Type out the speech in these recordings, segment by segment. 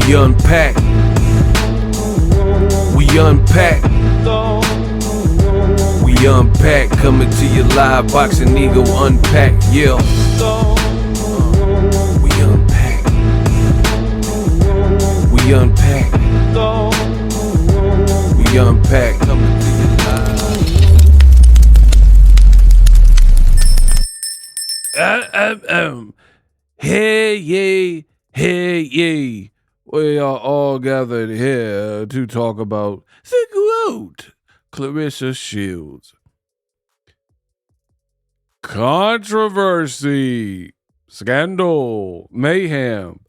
We unpack. We unpack. We unpack. Coming to you live. Boxingego Unpack. Yeah. We unpack. We unpack. We unpack. Coming to you live. Hey, yay. Hey, yay. We are all gathered here to talk about the quote, Claressa Shields. Controversy, scandal, mayhem.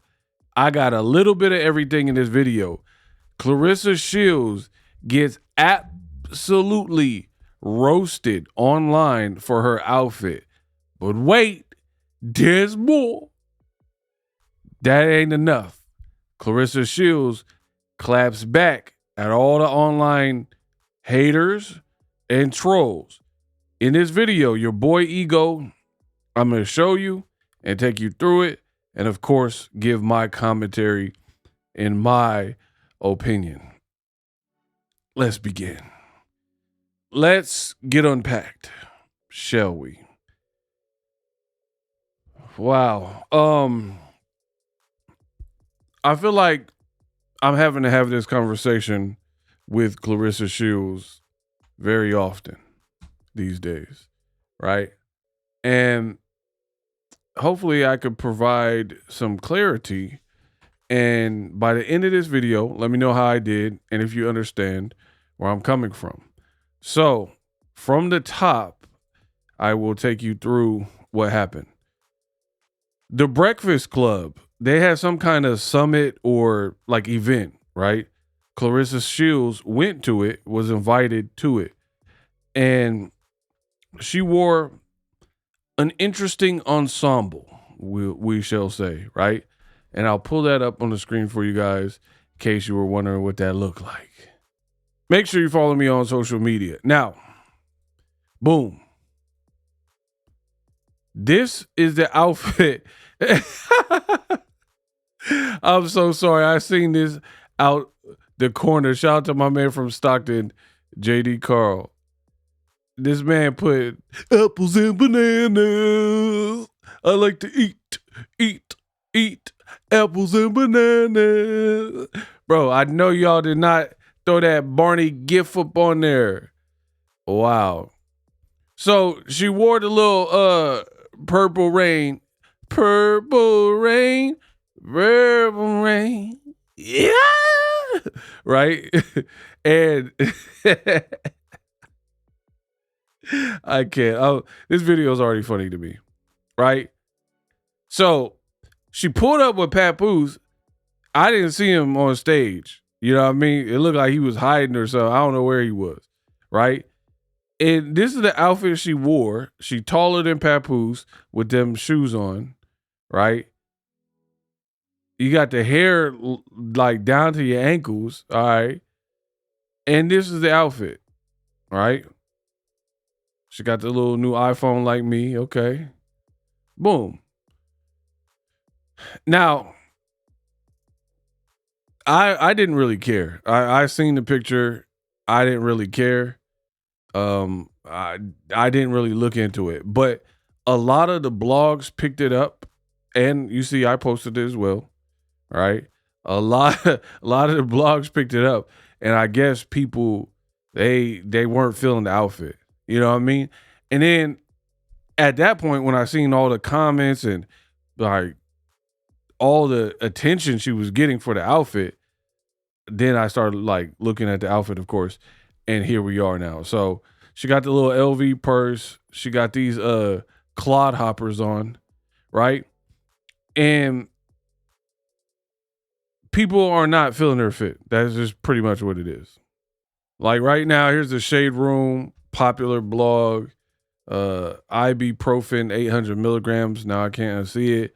I got a little bit of everything in this video. Claressa Shields gets absolutely roasted online for her outfit. But wait, there's more. That ain't enough. Claressa Shields claps back at all the online haters and trolls. In this video, your boy Ego, I'm going to show you and take you through it. And of course, give my commentary and my opinion. Let's begin. Let's get unpacked, shall we? Wow. I feel like I'm having to have this conversation with Claressa Shields very often these days, right? And hopefully I could provide some clarity. And by the end of this video, let me know how I did and if you understand where I'm coming from. So from the top, I will take you through what happened. The Breakfast Club, they had some kind of summit or like event, right? Claressa Shields went to it, was invited to it. And she wore an interesting ensemble, we shall say, right? And I'll pull that up on the screen for you guys in case you were wondering what that looked like. Make sure you follow me on social media. Now, boom. This is the outfit. I'm so sorry. I seen this out the corner. Shout out to my man from Stockton, JD Carl. This man put apples and bananas. I like to eat apples and bananas. Bro, I know y'all did not throw that Barney gif up on there. Wow. So she wore the little purple rain, yeah, right? And I can't. This video is already funny to me, right? So she pulled up with Papoose. I didn't see him on stage. You know what I mean? It looked like he was hiding or something. I don't know where he was, right? And this is the outfit she wore. She taller than Papoose with them shoes on, right? You got the hair like down to your ankles, all right? And this is the outfit, right? She got the little new iPhone like me, okay? Boom. Now, I didn't really care. I seen the picture. I didn't really care. I didn't really look into it, but a lot of the blogs picked it up, and you see I posted it as well, right? A lot of the blogs picked it up, and I guess people they weren't feeling the outfit. You know what I mean? And then at that point, when I seen all the comments and like all the attention she was getting for the outfit, then I started like looking at the outfit, of course, and here we are now. So she got the little LV purse. She got these clod hoppers on, right? And people are not feeling her fit. That's just pretty much what it is. Like right now, here's the Shade Room popular blog, ibuprofen 800 milligrams. Now I can't see it.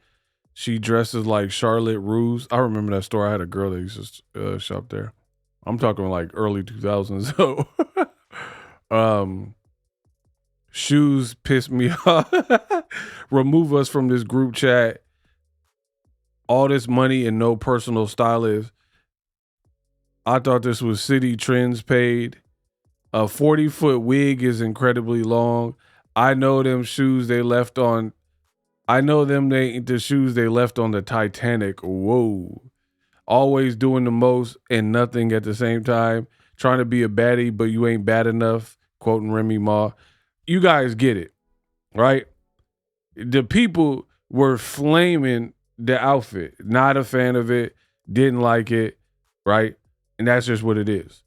She dresses like Charlotte Russe. I remember that store. I had a girl that used to shop there. I'm talking like early 2000s. So, shoes piss me off. Remove us from this group chat. all this money and no personal stylist. I thought this was City Trends paid. A 40-foot wig is incredibly long. I know them shoes they left on. I know the shoes they left on the Titanic. Whoa. Always doing the most and nothing at the same time. Trying to be a baddie, but you ain't bad enough. Quoting Remy Ma. You guys get it, right? The people were flaming the outfit. Not a fan of it. Didn't like it, right? And that's just what it is.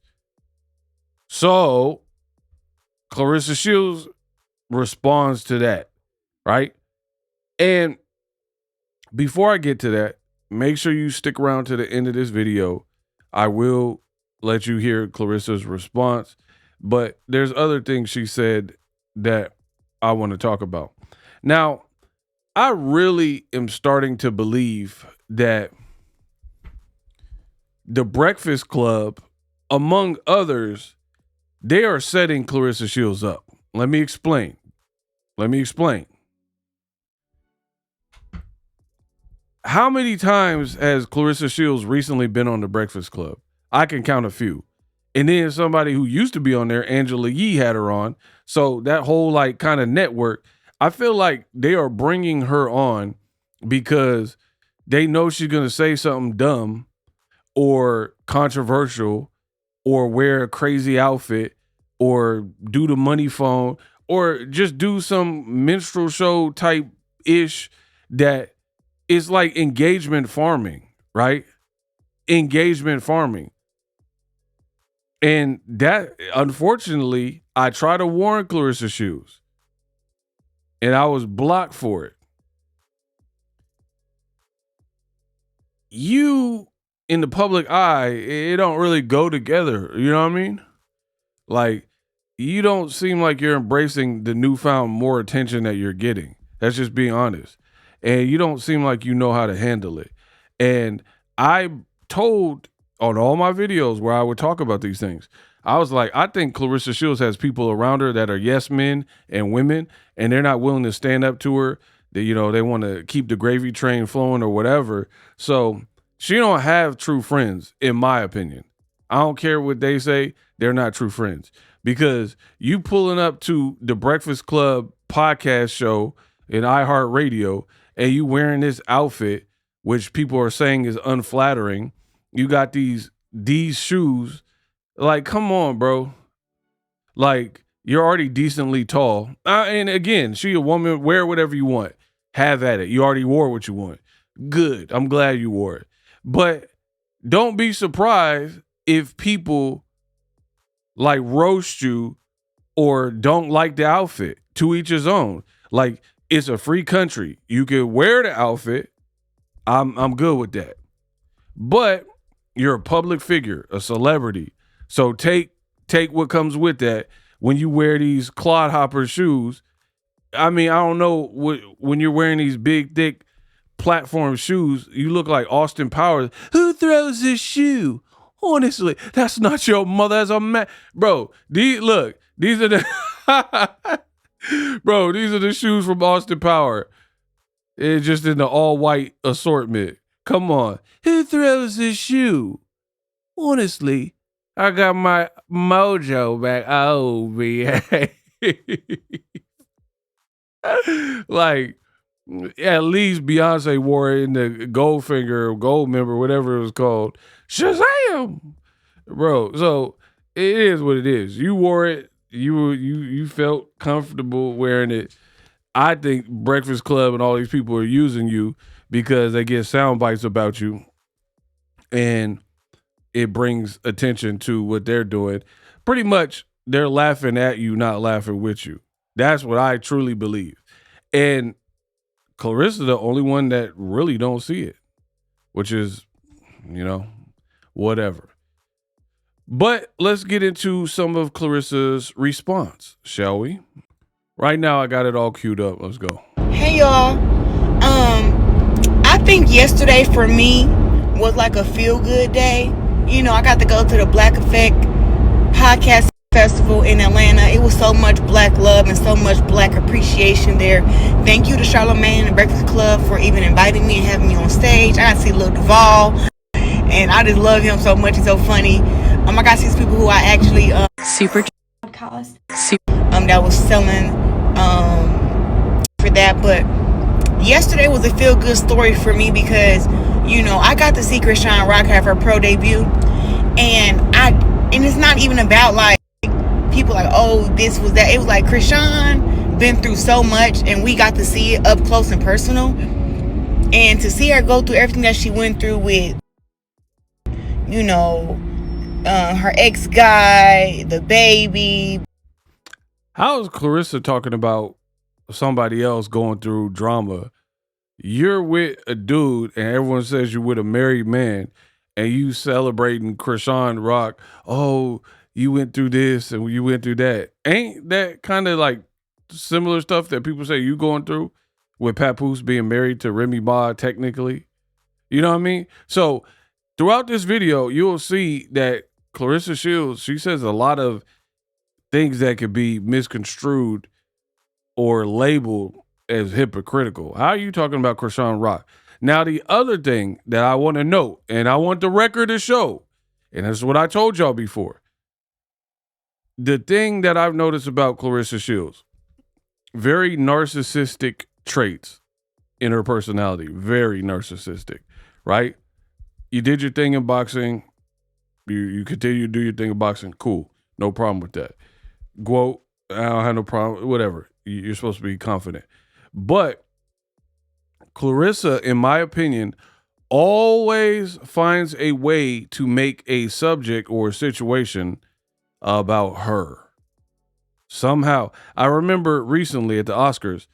So, Claressa Shields responds to that, right? And before I get to that, make sure you stick around to the end of this video. I will let you hear Claressa's response, but there's other things she said that I want to talk about. Now, I really am starting to believe that the Breakfast Club, among others, they are setting Claressa Shields up. Let me explain. How many times has Claressa Shields recently been on the Breakfast Club? I can count a few. And then somebody who used to be on there, Angela Yee, had her on. So that whole like kind of network, I feel like they are bringing her on because they know she's going to say something dumb or controversial or wear a crazy outfit or do the money phone or just do some minstrel show type ish that is like engagement farming, right? Engagement farming. And that, unfortunately, I try to warn Claressa Shields and I was blocked for it. You in the public eye, it don't really go together. You know what I mean? Like, you don't seem like you're embracing the newfound more attention that you're getting. That's just being honest. And you don't seem like you know how to handle it. And I told on all my videos where I would talk about these things, I was like, I think Claressa Shields has people around her that are yes men and women, and they're not willing to stand up to her. That, you know, they want to keep the gravy train flowing or whatever. So she don't have true friends, in my opinion. I don't care what they say. They're not true friends. Because you pulling up to the Breakfast Club podcast show in iHeartRadio and you wearing this outfit, which people are saying is unflattering. You got these shoes. Like, come on, bro. Like, you're already decently tall. And again, she a woman, wear whatever you want. Have at it. You already wore what you want. Good. I'm glad you wore it. But don't be surprised if people like roast you or don't like the outfit. To each his own. Like, it's a free country. You can wear the outfit. I'm good with that. But you're a public figure, a celebrity. So take what comes with that when you wear these clodhopper shoes. I mean, I don't know when you're wearing these big, thick platform shoes, you look like Austin Powers. Who throws this shoe? Honestly, that's not your mother. That's a man. Bro, these are the bro, these are the shoes from Austin Power. It's just in the all white assortment. Come on. Who throws this shoe? Honestly, I got my mojo back. Oh, man. Like, at least Beyonce wore it in the Goldfinger, Gold Member, whatever it was called. Shazam! Bro, so it is what it is. You wore it. You felt comfortable wearing it. I think Breakfast Club and all these people are using you because they get sound bites about you and it brings attention to what they're doing. Pretty much they're laughing at you, not laughing with you. That's what I truly believe. And Clarissa, the only one that really don't see it, which is, you know, whatever. But let's get into some of Clarissa's response, shall we? Right now, I got it all queued up. Let's go. Hey, y'all. I think yesterday for me was like a feel-good day. You know, I got to go to the Black Effect podcast festival in Atlanta. It was so much black love and so much black appreciation there. Thank you to Charlamagne and the Breakfast Club for even inviting me and having me on stage. I got to see Lil Duval, and I just love him so much. He's so funny. I got to see people who I actually super podcast that was selling for that. But yesterday was a feel good story for me because I got to see Chrisean Rock have her pro debut, and it's not even about like people like, oh, this was that. It was like Chrisean been through so much, and we got to see it up close and personal, and to see her go through everything that she went through with her ex-guy, the baby. How is Clarissa talking about somebody else going through drama? You're with a dude and everyone says you're with a married man, and you celebrating Chrisean Rock. Oh, you went through this and you went through that. Ain't that kind of like similar stuff that people say you going through with Papoose being married to Remy Ma technically? You know what I mean? So throughout this video, you'll see that Claressa Shields, she says a lot of things that could be misconstrued or labeled as hypocritical. How are you talking about Chrisean Rock? Now, the other thing that I want to note, and I want the record to show, and this is what I told y'all before. The thing that I've noticed about Claressa Shields, very narcissistic traits in her personality, very narcissistic, right? You did your thing in boxing. You continue to do your thing in boxing. Cool. No problem with that. Quote, I don't have no problem. Whatever. You're supposed to be confident. But Clarissa, in my opinion, always finds a way to make a subject or a situation about her. Somehow. I remember recently at the Oscars,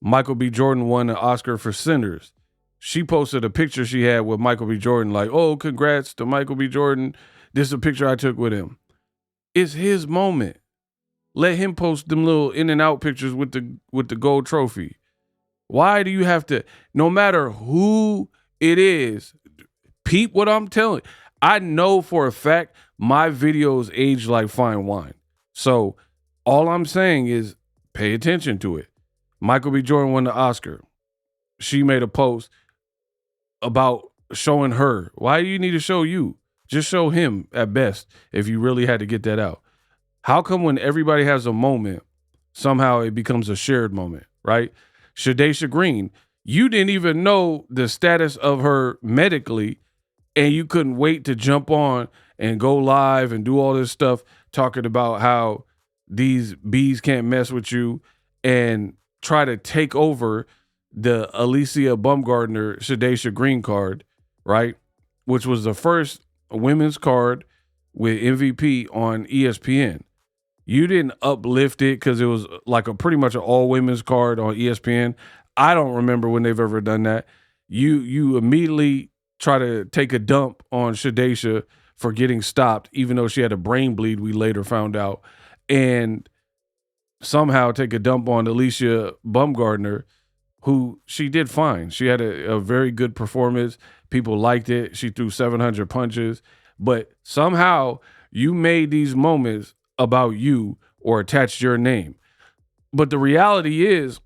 Michael B. Jordan won an Oscar for Sinners. She posted a picture she had with Michael B. Jordan, like, oh, congrats to Michael B. Jordan. This is a picture I took with him. It's his moment. Let him post them little in and out pictures with the gold trophy. Why do you have to, no matter who it is, peep what I'm telling you. I know for a fact my videos age like fine wine. So all I'm saying is pay attention to it. Michael B. Jordan won the Oscar. She made a post about showing her. Why do you need to show you? Just show him at best if you really had to get that out. How come when everybody has a moment, somehow it becomes a shared moment, right? Shadaysha Green, you didn't even know the status of her medically, and you couldn't wait to jump on and go live and do all this stuff talking about how these bees can't mess with you and try to take over the Alicia Baumgardner Shadaysha Green card, right? Which was the first women's card with MVP on ESPN. You didn't uplift it because it was like a pretty much an all women's card on ESPN. I don't remember when they've ever done that. You immediately try to take a dump on Shadaysha for getting stopped, even though she had a brain bleed, we later found out, and somehow take a dump on Alicia Baumgardner, who she did fine. She had a very good performance. People liked it. She threw 700 punches. But somehow you made these moments about you or attached your name. But the reality is,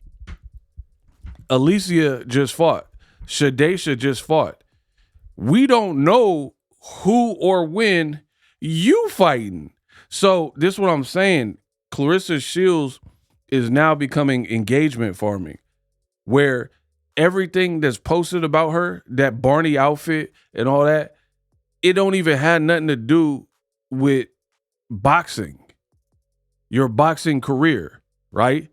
Alicia just fought. Shadaysha just fought. We don't know who or when you fighting. So this is what I'm saying. Claressa Shields is now becoming engagement farming, where everything that's posted about her, that Barney outfit and all that, it don't even have nothing to do with boxing, your boxing career, right?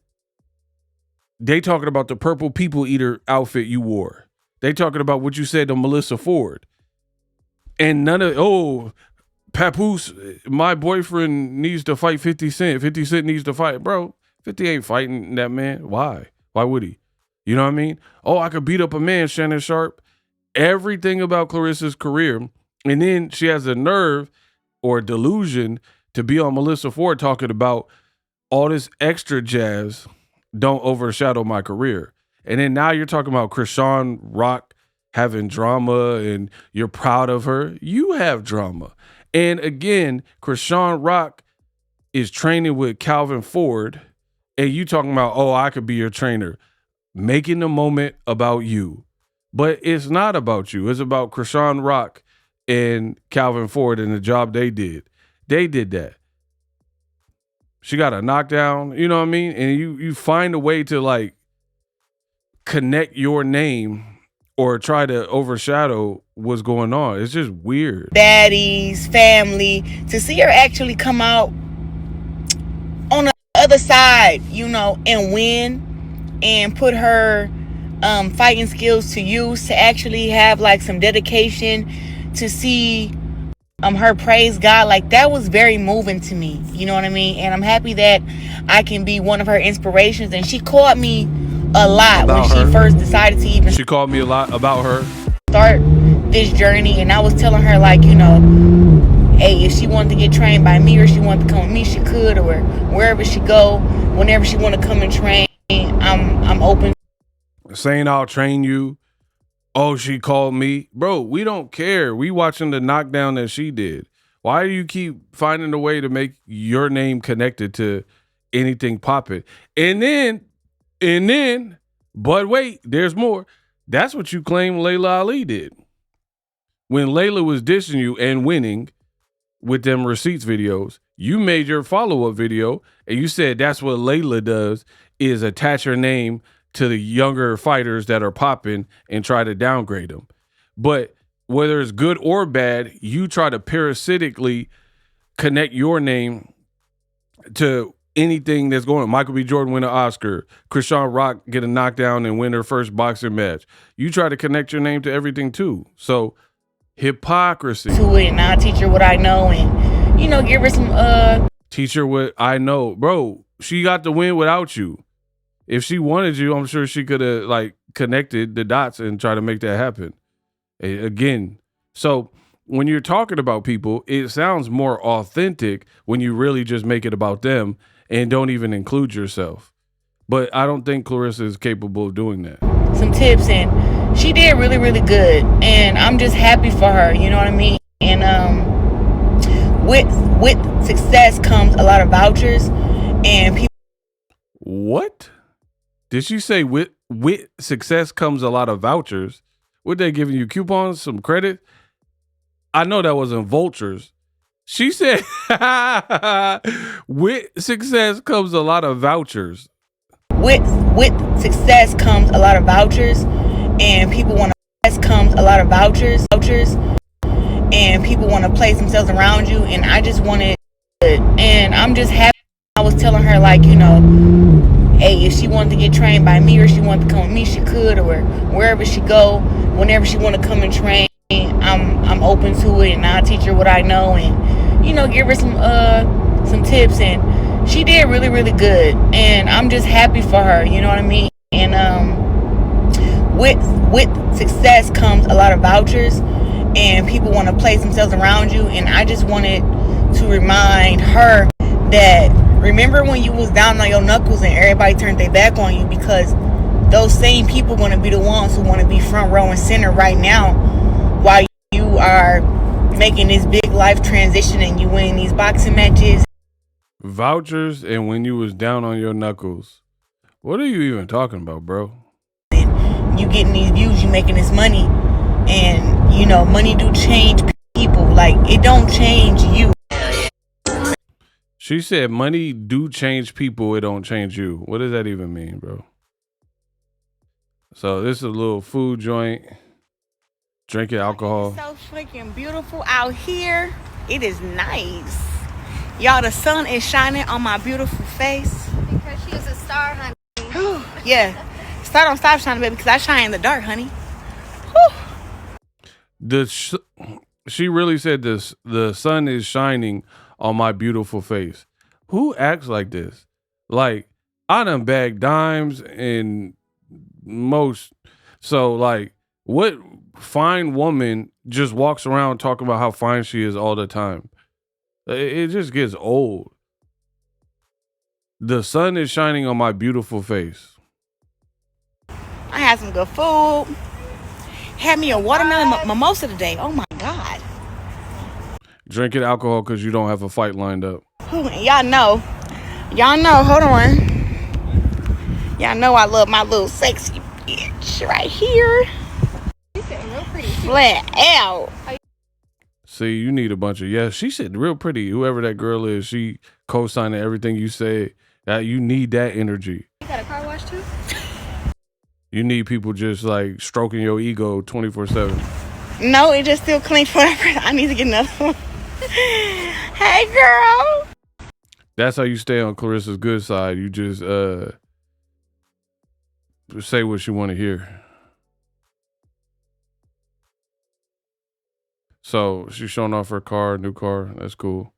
They talking about the purple people eater outfit you wore. They talking about what you said to Melissa Ford. And none of, oh, Papoose, my boyfriend needs to fight 50 Cent. 50 Cent needs to fight. Bro, 50 ain't fighting that man. Why? Why would he? You know what I mean? Oh, I could beat up a man, Shannon Sharp. Everything about Clarissa's career. And then she has a nerve or delusion to be on Melissa Ford talking about all this extra jazz don't overshadow my career. And then now you're talking about Chrisean Rock having drama and you're proud of her. You have drama. And again, Chrisean Rock is training with Calvin Ford, and you talking about, oh, I could be your trainer, making the moment about you. But it's not about you. It's about Croissant Rock and Calvin Ford and the job they did. They did that. She got a knockdown, you know what I mean? And you find a way to like connect your name or try to overshadow what's going on. It's just weird. Baddies, family, to see her actually come out on the other side, you know, and win and put her fighting skills to use, to actually have like some dedication, to see her praise God, like that was very moving to me, you know what I mean? And I'm happy that I can be one of her inspirations. And she called me a lot about when she first decided to even she called me a lot about her start this journey. And I was telling her, like, you know, hey, if she wanted to get trained by me or she wanted to come with me, she could, or wherever she go, whenever she want to come and train, I'm open. Saying I'll train you. Oh, she called me. Bro, we don't care. We watching the knockdown that she did. Why do you keep finding a way to make your name connected to anything popping? And then, but wait, there's more. That's what you claim Layla Ali did. When Layla was dissing you and winning with them receipts videos, you made your follow-up video and you said that's what Layla does, is attach her name to the younger fighters that are popping and try to downgrade them. But whether it's good or bad, you try to parasitically connect your name to anything that's going on. Michael B. Jordan win an Oscar, Croissant Rock get a knockdown and win her first boxing match. You try to connect your name to everything too. So hypocrisy. To it, and I'll teach her what I know, and, you know, give her some teach her what I know. Bro, she got the win without you. If she wanted you, I'm sure she could have like connected the dots and try to make that happen. Again, so when you're talking about people, it sounds more authentic when you really just make it about them and don't even include yourself. But I don't think Clarissa is capable of doing that. Some tips, and she did really, really good. And I'm just happy for her, you know what I mean? And with success comes a lot of vouchers, and people. What? Did she say with success comes a lot of vouchers? What, they giving you coupons, some credit? I know that wasn't Vultures. She said with success comes a lot of vouchers. With success comes a lot of vouchers, and people want to comes a lot of vouchers, and people want to place themselves around you. And I just wanted, and I'm just happy. I was telling her, like, you know, hey, if she wanted to get trained by me or she wanted to come with me, she could, or wherever she go, whenever she want to come and train, I'm open to it, and I'll teach her what I know, and, you know, give her some tips. And she did really, really good, and I'm just happy for her, you know what I mean? And with success comes a lot of vouchers, and people want to place themselves around you. And I just wanted to remind her that, remember when you was down on your knuckles and everybody turned their back on you, because those same people want to be the ones who want to be front row and center right now while you are making this big life transition and you winning these boxing matches. Vouchers and when you was down on your knuckles. What are you even talking about, bro? And you getting these views, you making this money, and, you know, money do change people. Like, it don't change you. She said money do change people, it don't change you. What does that even mean, bro? So this is a little food joint. Drinking alcohol. It's so freaking beautiful out here. It is nice. Y'all, the sun is shining on my beautiful face. Because she is a star, honey. Yeah. Star don't stop shining, baby, because I shine in the dark, honey. She really said this. The sun is shining on my beautiful face. Who acts like this? Like, I done bagged dimes and most. So, like, what fine woman just walks around talking about how fine she is all the time? It just gets old. The sun is shining on my beautiful face. I had some good food. Had me a watermelon mimosa today. Oh my God. Drinking alcohol because you don't have a fight lined up. Ooh, and y'all know, hold on. Y'all know I love my little sexy bitch right here. She's sitting real pretty. Flat out. See, you need a bunch of yes. She said real pretty. Whoever that girl is, she co-signing everything you said. You need that energy. You got a car wash too? You need people just like stroking your ego 24/7. No, it just still clean for whatever. I need to get another one. Hey, girl. That's how you stay on Clarissa's good side. You just say what you want to hear. So she's showing off her car, new car. That's cool.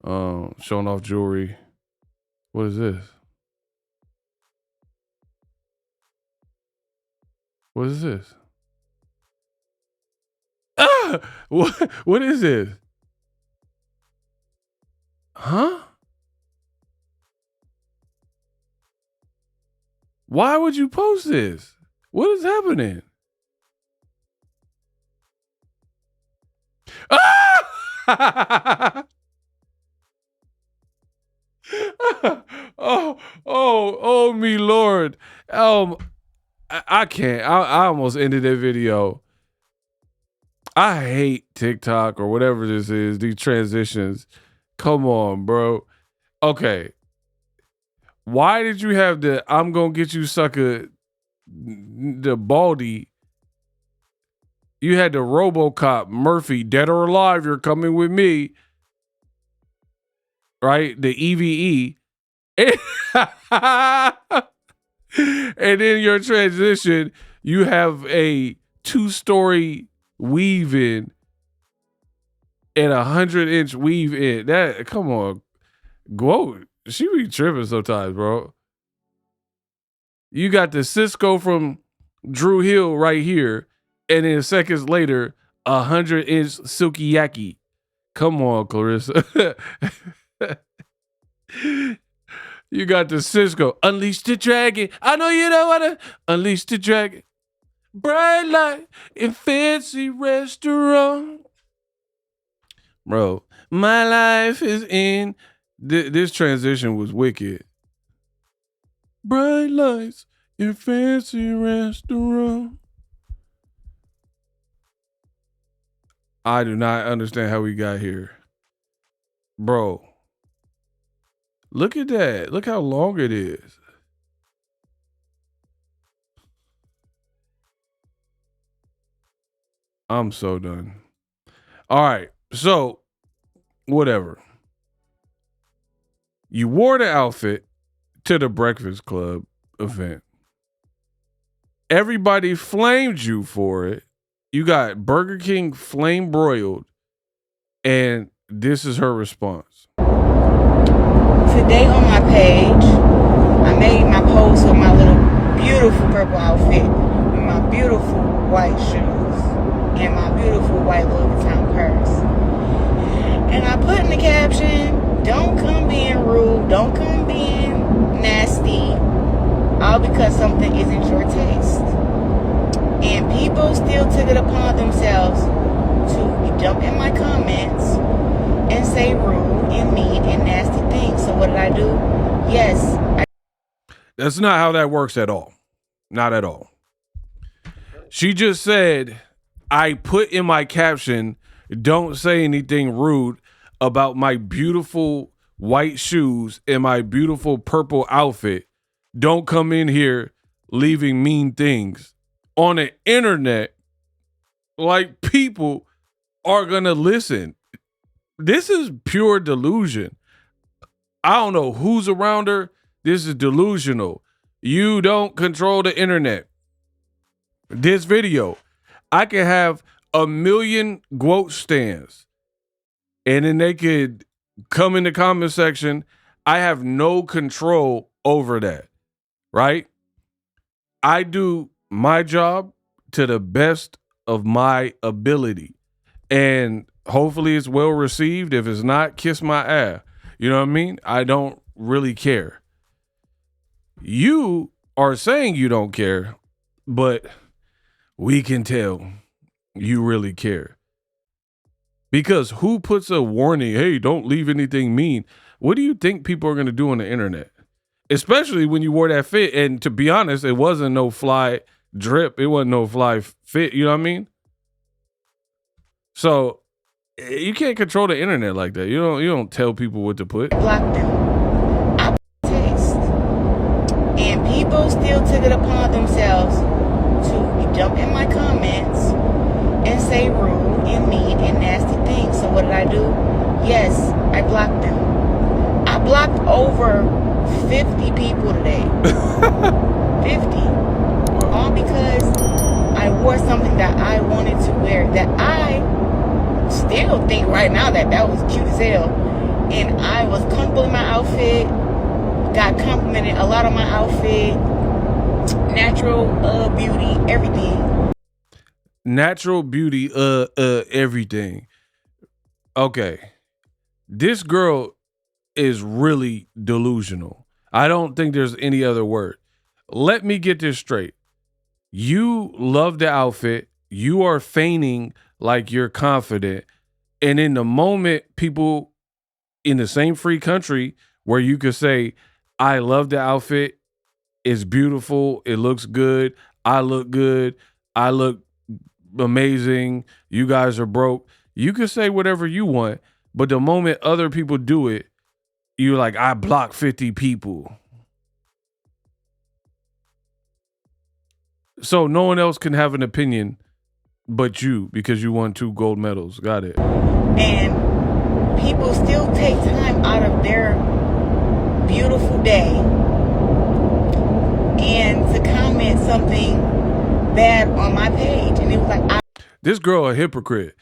Showing off jewelry. What is this? What is this? Ah! What is this? Huh? Why would you post this? What is happening? Ah! oh, me Lord. I can't. I almost ended that video. I hate TikTok or whatever this is, these transitions. Come on, bro. Okay. Why did you have the I'm gonna get you sucker, the baldy? You had the RoboCop, Murphy, dead or alive, you're coming with me. Right? The EVE. And in your transition, you have a 2-story weave in and 100-inch weave in. That, come on. Whoa. She be tripping sometimes, bro. You got the Cisco from Drew Hill right here, and then seconds later, 100-inch Sukiyaki. Come on, Clarissa. You got the Cisco. Unleash the dragon. I know you don't want to unleash the dragon. Bright light in fancy restaurant. Bro, my life is in. This transition was wicked. Bright lights in fancy restaurant. I do not understand how we got here. Bro. Look at that. Look how long it is. I'm so done. All right. So, whatever. You wore the outfit to the Breakfast Club event. Everybody flamed you for it. You got Burger King flame broiled. And this is her response. Today on my page, I made my post with my little beautiful purple outfit, with my beautiful white shoes, and my beautiful white Louis Vuitton purse. And I put in the caption, don't come being rude, don't come being nasty, all because something isn't your taste. And people still took it upon themselves to jump in my comments and say rude and mean and nasty things. So what did I do? Yes. That's not how that works at all. Not at all. She just said, I put in my caption, don't say anything rude about my beautiful white shoes and my beautiful purple outfit. Don't come in here leaving mean things on the internet. Like, people are going to listen. This is pure delusion. I don't know who's around her. This is delusional. You don't control the internet. This video, I could have 1 million quote stands, and then they could come in the comment section. I have no control over that, right? I do my job to the best of my ability, and hopefully it's well received. If it's not, kiss my ass. You know what I mean? I don't really care. You are saying you don't care, but we can tell you really care. Because who puts a warning, hey, don't leave anything mean? What do you think people are going to do on the internet? Especially when you wore that fit. And to be honest, it wasn't no fly drip. It wasn't no fly fit. You know what I mean? So you can't control the internet like that. You don't tell people what to put. Block them. I text. And people still took it upon themselves to jump in my comments and say rude and mean and nasty things. So what did I do? Yes, I blocked them. I blocked over 50 people today. 50. All because I wore something that I wanted to wear, that I still think right now that was cute as hell. And I was comfortable in my outfit, got complimented a lot on my outfit, natural beauty, everything. Natural beauty, everything. Okay. This girl is really delusional. I don't think there's any other word. Let me get this straight. You love the outfit. You are feigning like you're confident. And in the moment, people in the same free country where you could say, I love the outfit. It's beautiful. It looks good. I look good. I look amazing. You guys are broke. You can say whatever you want, but the moment other people do it, you're like, I blocked 50 people. So no one else can have an opinion but you because you won 2 gold medals. Got it. And people still take time out of their beautiful day and to comment something bad on my page. And it was like, this girl a hypocrite.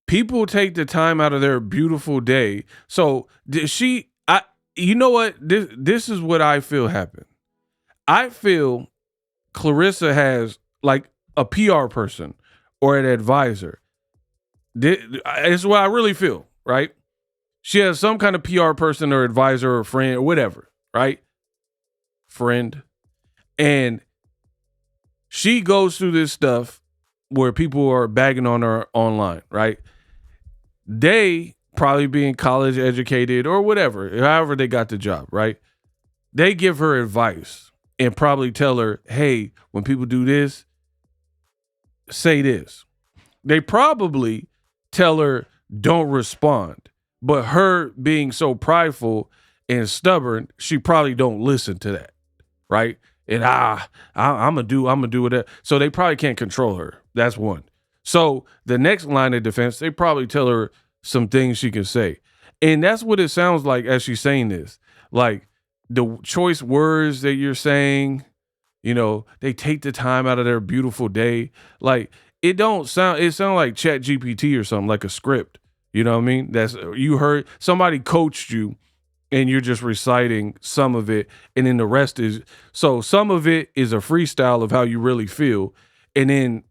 People take the time out of their beautiful day. So you know what? This is what I feel happened. I feel Clarissa has like a PR person or an advisor. It's what I really feel, right? She has some kind of PR person or advisor or friend or whatever, right? Friend. And she goes through this stuff where people are bagging on her online, right? They probably being college educated or whatever, however they got the job, right? They give her advice and probably tell her, hey, when people do this, say this. They probably tell her, don't respond. But her being so prideful and stubborn, she probably don't listen to that, right? And I'm gonna do whatever. So they probably can't control her. That's one. So the next line of defense, they probably tell her some things she can say. And that's what it sounds like as she's saying this. Like the choice words that you're saying, you know, they take the time out of their beautiful day. Like it sounds like Chat GPT or something, like a script. You know what I mean? You heard somebody coached you and you're just reciting some of it. And then the rest is, so some of it is a freestyle of how you really feel. And then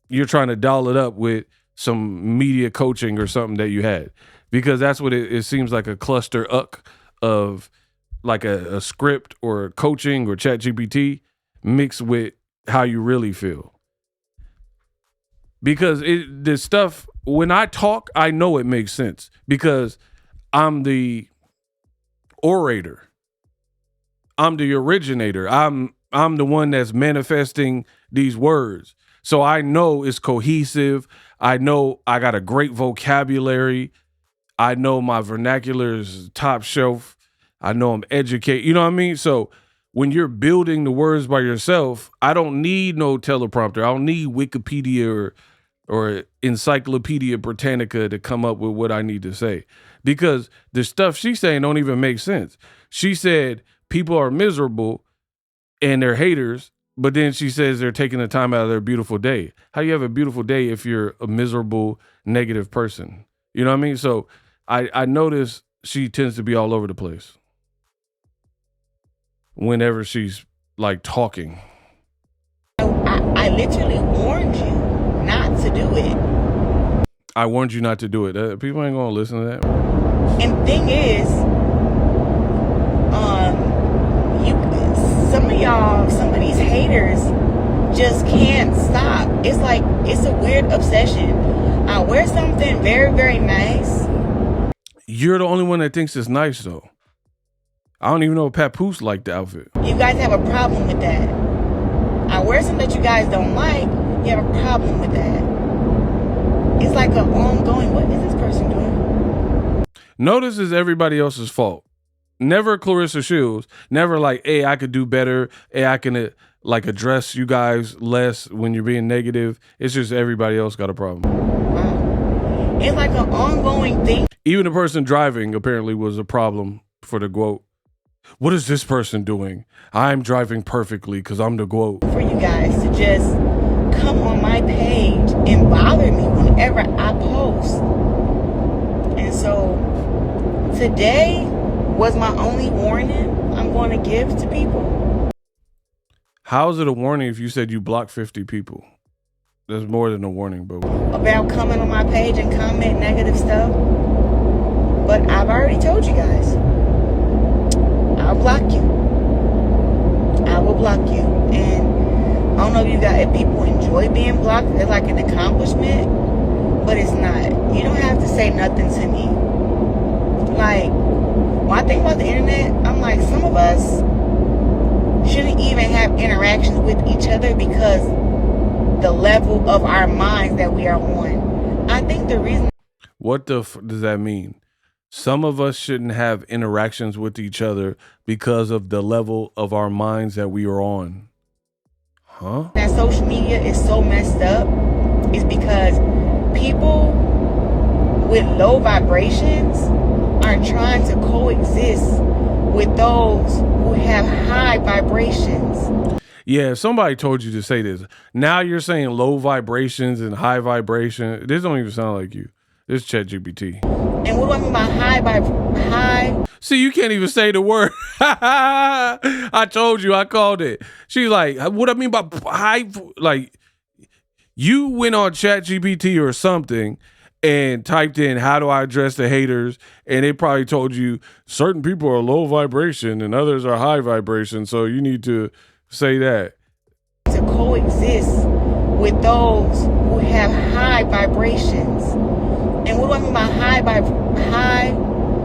you're trying to doll it up with some media coaching or something that you had, because that's what it seems like, a cluster of like a script or coaching or Chat GPT mixed with how you really feel. Because the stuff, when I talk, I know it makes sense because I'm the orator. I'm the originator. I'm the one that's manifesting these words. So I know it's cohesive. I know I got a great vocabulary. I know my vernacular is top shelf. I know I'm educated. You know what I mean? So when you're building the words by yourself, I don't need no teleprompter. I don't need Wikipedia or Encyclopedia Britannica to come up with what I need to say, because the stuff she's saying don't even make sense. She said people are miserable and they're haters, but then she says they're taking the time out of their beautiful day. How do you have a beautiful day if you're a miserable, negative person? You know what I mean? So I notice she tends to be all over the place whenever she's like talking. I literally warned you not to do it. I warned you not to do it. People ain't gonna listen to that. And the thing is, some of these haters just can't stop. It's like, it's a weird obsession. I wear something very, very nice. You're the only one that thinks it's nice, though. I don't even know if Papoose liked the outfit. You guys have a problem with that. I wear something that you guys don't like. You have a problem with that. It's like an ongoing, what is this person doing? Notice it's everybody else's fault. Never Clarissa Shields. Never like, hey, I could do better. Hey, I can like address you guys less when you're being negative. It's just everybody else got a problem. Wow. It's like an ongoing thing. Even the person driving apparently was a problem for the GOAT. What is this person doing? I'm driving perfectly because I'm the GOAT. For you guys to just come on my page and bother me whenever I post. And so today was my only warning I'm going to give to people. How is it a warning if you said you blocked 50 people? There's more than a warning, bro. About coming on my page and comment negative stuff. But I've already told you guys. I'll block you. I will block you. And I don't know if people enjoy being blocked. It's like an accomplishment. But it's not. You don't have to say nothing to me. Like, when I think about the internet, I'm like, some of us shouldn't even have interactions with each other because the level of our minds that we are on. I think the reason... What the does that mean? Some of us shouldn't have interactions with each other because of the level of our minds that we are on. Huh? That social media is so messed up is because people with low vibrations are trying to coexist with those who have high vibrations. Yeah, somebody told you to say this. Now you're saying low vibrations and high vibration. This don't even sound like you. This is ChatGPT. And what do I mean by high? See, you can't even say the word. I told you, I called it. She's like, what I mean by high? Like, you went on ChatGPT or something and typed in, how do I address the haters? And it probably told you certain people are low vibration and others are high vibration. So you need to say that. To coexist with those who have high vibrations. And what do I mean by high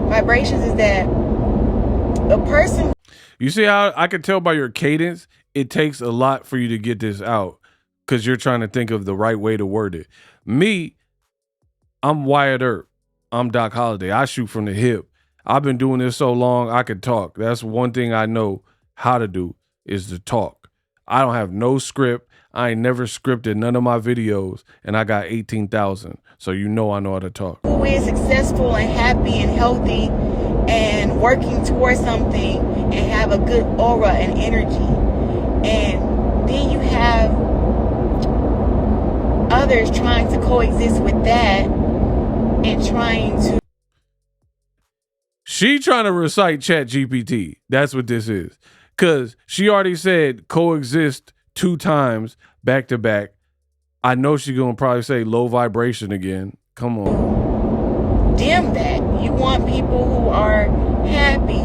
vibrations is that a person... You see how I can tell by your cadence, it takes a lot for you to get this out because you're trying to think of the right way to word it. Me, I'm Wyatt Earp. I'm Doc Holliday. I shoot from the hip. I've been doing this so long, I could talk. That's one thing I know how to do is to talk. I don't have no script. I ain't never scripted none of my videos, and I got 18,000. So you know I know how to talk. Who is successful and happy and healthy and working towards something and have a good aura and energy. And then you have others trying to coexist with that and trying to... She trying to recite ChatGPT. That's what this is. Because she already said coexist 2 times back to back. I know she's going to probably say low vibration again. Come on. Dim that. You want people who are happy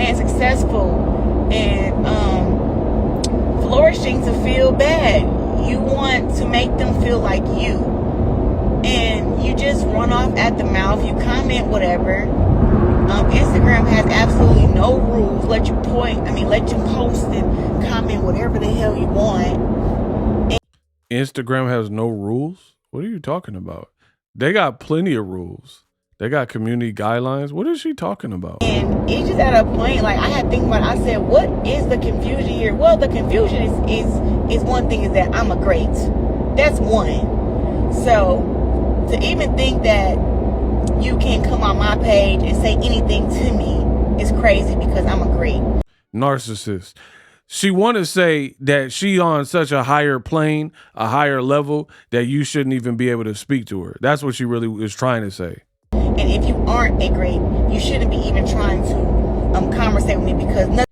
and successful and flourishing to feel bad. You want to make them feel like you. And you just run off at the mouth. You comment whatever. Instagram has absolutely no rules. Let you post and comment whatever the hell you want. Instagram has no rules? What are you talking about? They got plenty of rules. They got community guidelines. What is she talking about? And it's just at a point, like, I had to think about it. I said, what is the confusion here? Well, the confusion is one thing is that I'm a great. That's one. So to even think that you can come on my page and say anything to me is crazy because I'm a great. Narcissist. She want to say that she on such a higher plane, a higher level, that you shouldn't even be able to speak to her. That's what she really was trying to say. And if you aren't a great, you shouldn't be even trying to conversate with me because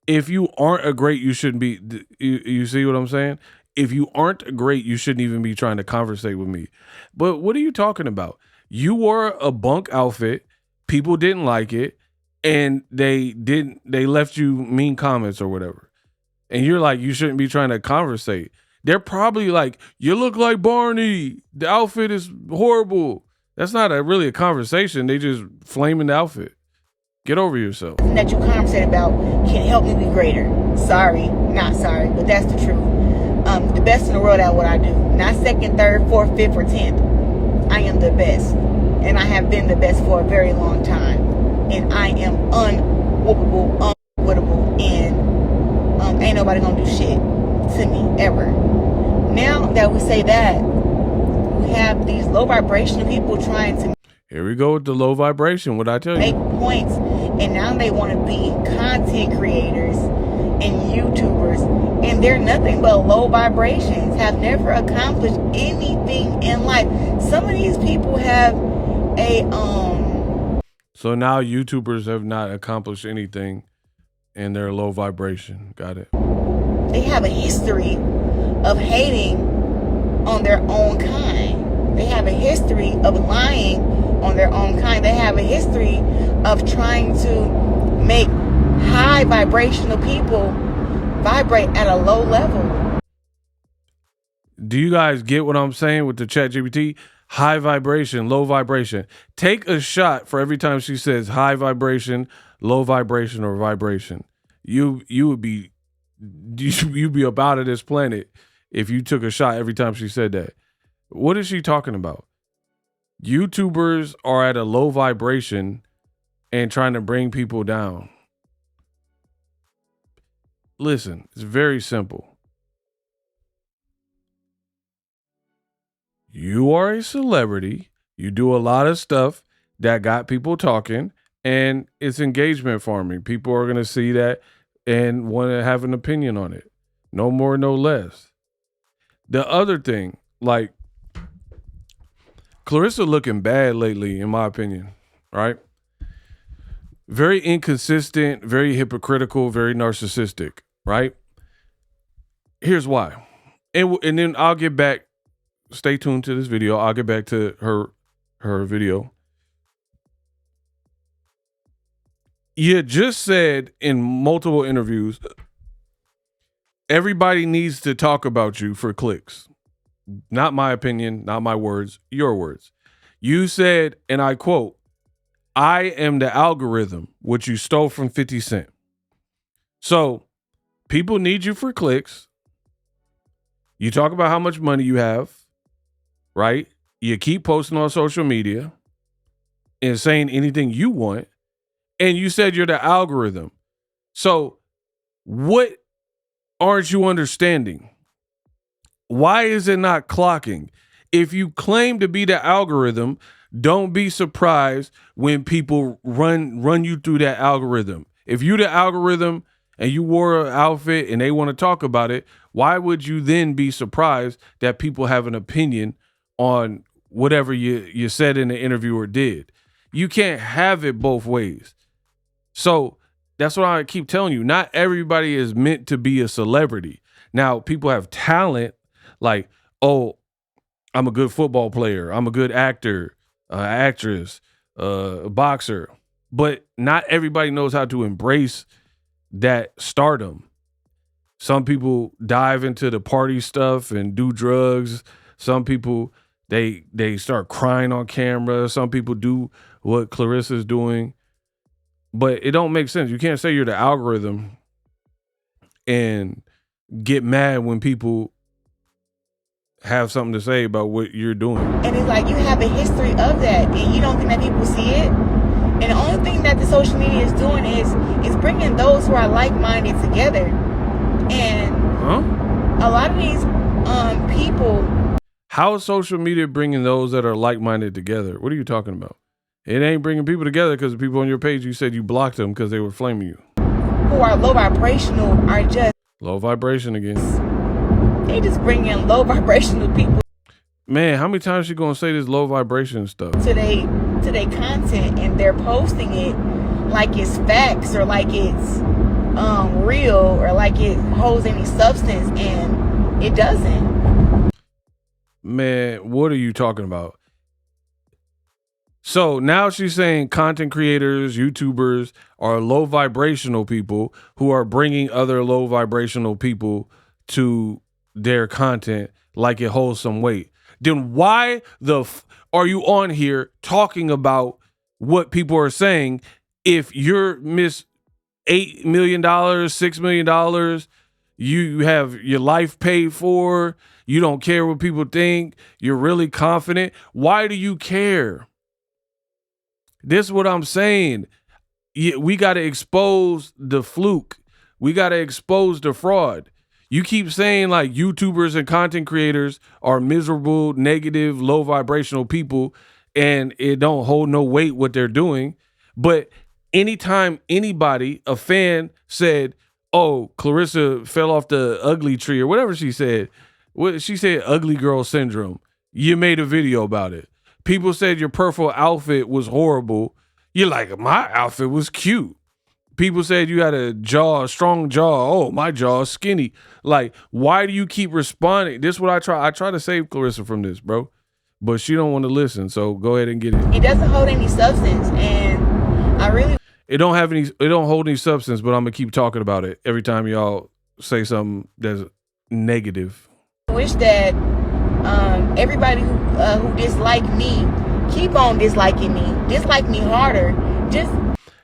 if you aren't a great, you shouldn't be. You see what I'm saying? If you aren't a great, you shouldn't even be trying to conversate with me. But what are you talking about? You wore a bunk outfit. People didn't like it. And they left you mean comments or whatever. And you're like, you shouldn't be trying to conversate. They're probably like, you look like Barney. The outfit is horrible. That's not really a conversation. They just flaming the outfit. Get over yourself. That you conversate about can help me be greater. Sorry, not sorry, but that's the truth. The best in the world at what I do. Not second, third, fourth, fifth, or 10th. I am the best. And I have been the best for a very long time. And I am unwhoopable, and ain't nobody gonna do shit to me, ever. Now that we say that, we have these low vibrational people trying to Here we go with the low vibration. What I tell you? make points, and now they want to be content creators and YouTubers, and they're nothing but low vibrations, have never accomplished anything in life. Some of these people have a So now YouTubers have not accomplished anything and they're low vibration. Got it. they have a history of hating on their own kind. They have a history of lying on their own kind. They have a history of trying to make high vibrational people vibrate at a low level. Do you guys get what I'm saying with the ChatGPT? High vibration, low vibration. Take a shot for every time she says high vibration, low vibration, or vibration. You'd be up out of this planet if you took a shot every time she said that. What is she talking about? YouTubers are at a low vibration and trying to bring people down. Listen, it's very simple. You are a celebrity. You do a lot of stuff that got people talking, and it's engagement farming. People are going to see that and want to have an opinion on it. No more, no less. The other thing, like, Clarissa looking bad lately, in my opinion, right? Very inconsistent, very hypocritical, very narcissistic, right? Here's why. And then I'll get back. Stay tuned to this video. I'll get back to her video. You just said in multiple interviews, everybody needs to talk about you for clicks. Not my opinion, not my words, your words. You said, and I quote, I am the algorithm, which you stole from 50 Cent. So people need you for clicks. You talk about how much money you have. Right? You keep posting on social media and saying anything you want. And you said you're the algorithm. So what aren't you understanding? Why is it not clocking? If you claim to be the algorithm, don't be surprised when people run you through that algorithm. If you're the algorithm and you wore an outfit and they want to talk about it, why would you then be surprised that people have an opinion on whatever you said in the interview or did? You can't have it both ways. So that's what I keep telling you. Not everybody is meant to be a celebrity. Now, people have talent like, oh, I'm a good football player. I'm a good actor, actress, a boxer. But not everybody knows how to embrace that stardom. Some people dive into the party stuff and do drugs. Some people they start crying on camera. Some people do what Clarissa's doing, but it don't make sense. You can't say you're the algorithm and get mad when people have something to say about what you're doing. And it's like you have a history of that, and you don't think that people see it. And the only thing that the social media is doing is bringing those who are like-minded together. And a lot of these people. How is social media bringing those that are like-minded together? What are you talking about? It ain't bringing people together because the people on your page, you said you blocked them because they were flaming you. Who are low vibrational are just... Low vibration again. They just bring in low vibrational people. Man, how many times you gonna say this low vibration stuff? To they content, and they're posting it like it's facts or like it's real or like it holds any substance, and it doesn't. Man, what are you talking about? So now she's saying content creators, YouTubers are low vibrational people who are bringing other low vibrational people to their content like it holds some weight, then why are you on here talking about what people are saying if you're miss $8 million, $6 million, you have your life paid for, you don't care what people think, you're really confident? Why do you care? This is what I'm saying. We got to expose the fluke. We got to expose the fraud. You keep saying like YouTubers and content creators are miserable, negative, low vibrational people, and it don't hold no weight what they're doing. But anytime anybody, a fan, said, oh, Clarissa fell off the ugly tree or whatever she said, she said ugly girl syndrome, you made a video about it. People said your purple outfit was horrible. You're like, my outfit was cute. People said you had a strong jaw. Oh, my jaw is skinny. Like, why do you keep responding? This is what I try. I try to save Clarissa from this, bro. But she don't want to listen, so go ahead and get it. It doesn't hold any substance, and I really... It don't hold any substance, but I'm going to keep talking about it every time y'all say something that's negative. I wish that everybody who dislike me, keep on disliking me. Dislike me harder. Just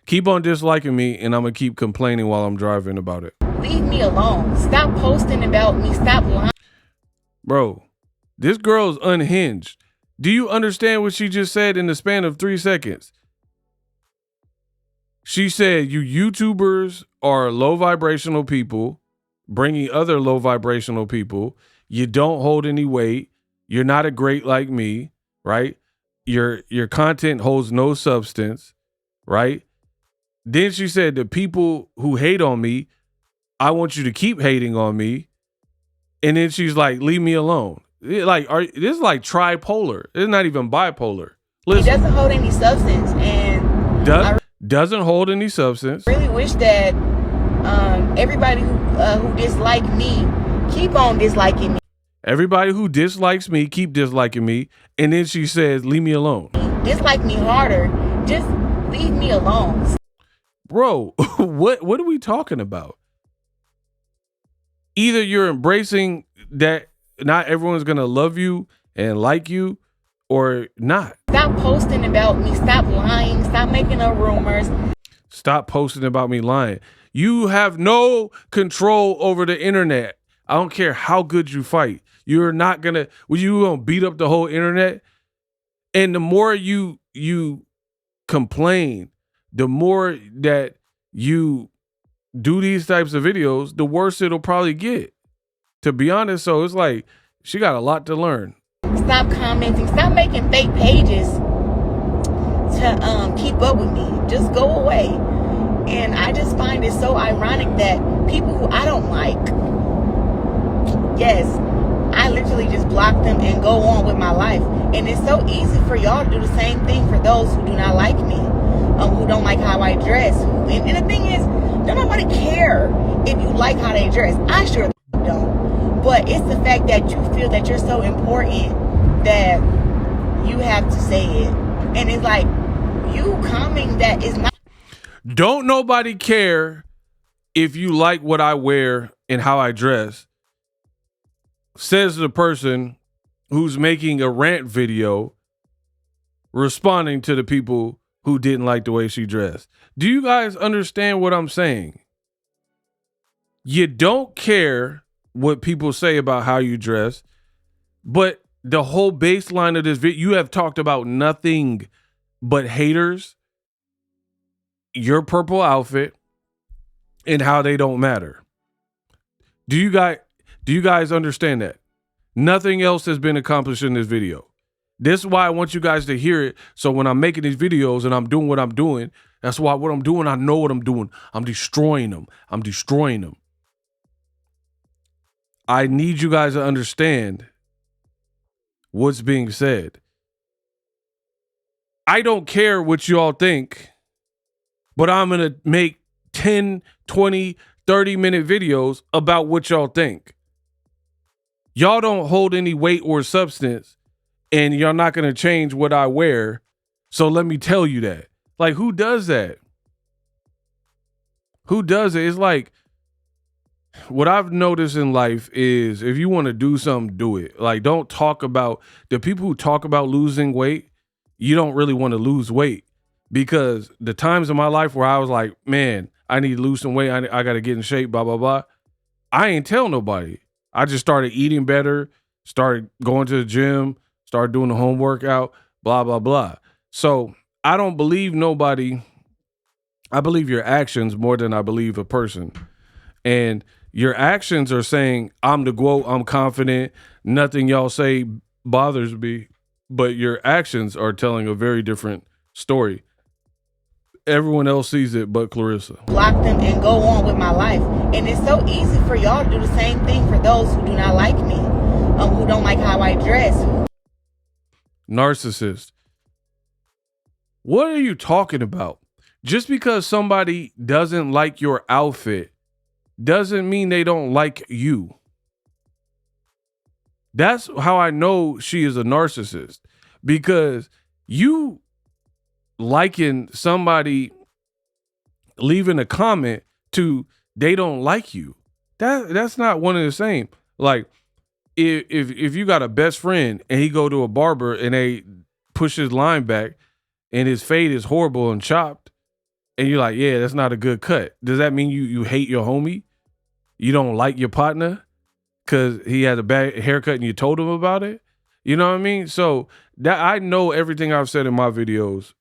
keep on disliking me, and I'm going to keep complaining while I'm driving about it. leave me alone. Stop posting about me. Stop lying. Bro, this girl's unhinged. Do you understand what she just said in the span of 3 seconds? She said, you YouTubers are low vibrational people, bringing other low vibrational people. You don't hold any weight. You're not a great like me, right? Your content holds no substance, right? Then she said, the people who hate on me, I want you to keep hating on me. And then she's like, leave me alone. This is like tripolar. It's not even bipolar. Listen, It doesn't hold any substance, and doesn't hold any substance. I really wish that everybody who dislike me, keep on disliking me. Everybody who dislikes me, keep disliking me. And then she says, leave me alone. Dislike me harder. Just leave me alone. Bro, what are we talking about? Either you're embracing that not everyone's going to love you and like you, or not. Stop posting about me. Stop lying. Stop making up rumors. Stop posting about me lying. You have no control over the internet. I don't care how good you fight. You're not going to, you going to beat up the whole internet. And the more you complain, the more that you do these types of videos, the worse it'll probably get, to be honest. So it's like, she got a lot to learn. Stop commenting. Stop making fake pages to keep up with me. Just go away. And I just find it so ironic that people who I don't like, yes, I literally just block them and go on with my life. And it's so easy for y'all to do the same thing for those who do not like me, who don't like how I dress. And the thing is, don't nobody care if you like how they dress. I sure don't. But it's the fact that you feel that you're so important that you have to say it. And it's like, you commenting that is not. Don't nobody care if you like what I wear and how I dress, says the person who's making a rant video responding to the people who didn't like the way she dressed. Do you guys understand what I'm saying? You don't care what people say about how you dress, but the whole baseline of this video, you have talked about nothing but haters, your purple outfit, and how they don't matter. Do you guys understand that? Nothing else has been accomplished in this video. This is why I want you guys to hear it. So when I'm making these videos and I'm doing what I'm doing, that's why what I'm doing, I know what I'm doing. I'm destroying them. I'm destroying them. I need you guys to understand what's being said. I don't care what you all think, but I'm going to make 10, 20, 30-minute videos about what y'all think. Y'all don't hold any weight or substance, and y'all not going to change what I wear. So let me tell you that. Like, who does that? Who does it? It's like, what I've noticed in life is if you want to do something, do it. Like, don't talk about the people who talk about losing weight. You don't really want to lose weight, because the times in my life where I was like, man, I need to lose some weight. I got to get in shape, blah, blah, blah. I ain't tell nobody. I just started eating better, started going to the gym, started doing the home workout, blah, blah, blah. So I don't believe nobody. I believe your actions more than I believe a person. And your actions are saying, I'm the GOAT, I'm confident, nothing y'all say bothers me. But your actions are telling a very different story. Everyone else sees it but Clarissa. Block them and go on with my life. And it's so easy for y'all to do the same thing for those who do not like me, who don't like how I dress. Narcissist. What are you talking about? Just because somebody doesn't like your outfit doesn't mean they don't like you. That's how I know she is a narcissist, because you liking somebody leaving a comment to they don't like you. That's not one and the same. Like if you got a best friend and he go to a barber and they push his line back and his fade is horrible and chopped, and you're like, yeah, that's not a good cut. Does that mean you hate your homie? You don't like your partner because he has a bad haircut and you told him about it? You know what I mean? So that I know everything I've said in my videos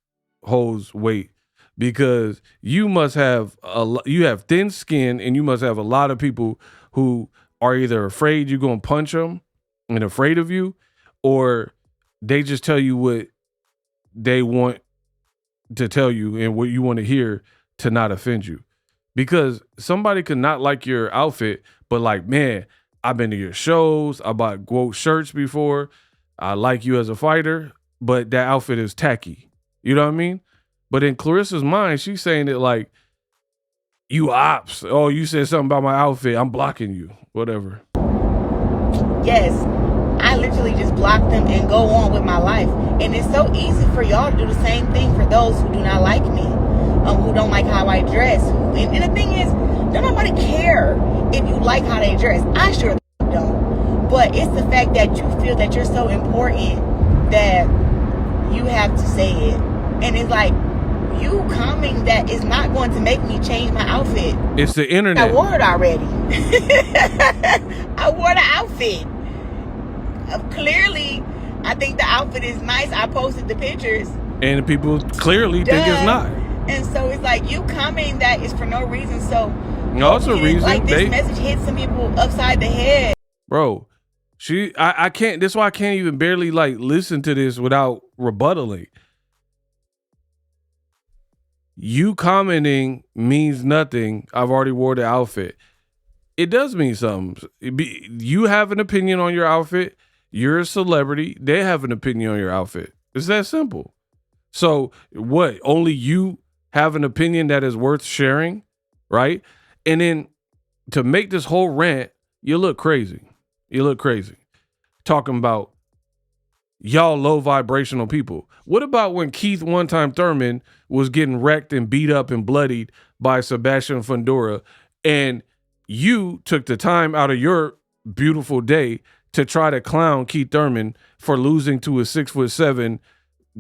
holds weight, because you must have you have thin skin, and you must have a lot of people who are either afraid you're going to punch them and afraid of you, or they just tell you what they want to tell you and what you want to hear to not offend you. Because somebody could not like your outfit, but like, man, I've been to your shows, I bought GOAT shirts before, I like you as a fighter, but that outfit is tacky. You know what I mean? But in Clarissa's mind, she's saying it like, you ops. Oh, you said something about my outfit, I'm blocking you. Whatever. Yes, I literally just block them and go on with my life. And it's so easy for y'all to do the same thing for those who do not like me, who don't like how I dress. And the thing is, don't nobody care if you like how they dress. I sure don't. But it's the fact that you feel that you're so important that you have to say it. And it's like, you commenting that is not going to make me change my outfit. It's the internet. I wore it already. I wore the outfit. Clearly, I think the outfit is nice. I posted the pictures. And people clearly think it's not. And so it's like, you commenting that is for no reason. So no, it's a reason. Like, this message hits some people upside the head. Bro, I can't, that's why I can't even barely like listen to this without rebuttaling. You commenting means nothing. I've already wore the outfit. It does mean something. You have an opinion on your outfit. You're a celebrity. They have an opinion on your outfit. It's that simple. So what? Only you have an opinion that is worth sharing, right? And then to make this whole rant, you look crazy. You look crazy. Talking about y'all low vibrational people. What about when Keith One Time Thurman was getting wrecked and beat up and bloodied by Sebastian Fundora, and you took the time out of your beautiful day to try to clown Keith Thurman for losing to a 6'7"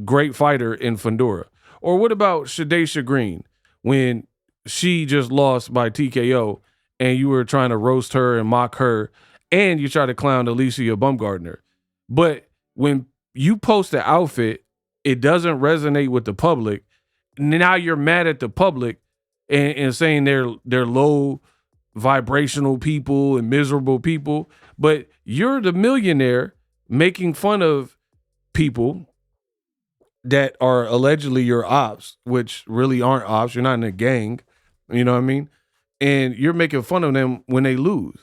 great fighter in Fundora? Or what about Shadesha Green when she just lost by TKO and you were trying to roast her and mock her, and you try to clown Alicia Baumgardner? But when you post the outfit, it doesn't resonate with the public. Now you're mad at the public and saying they're low vibrational people and miserable people. But you're the millionaire making fun of people that are allegedly your ops, which really aren't ops. You're not in a gang. You know what I mean? And you're making fun of them when they lose.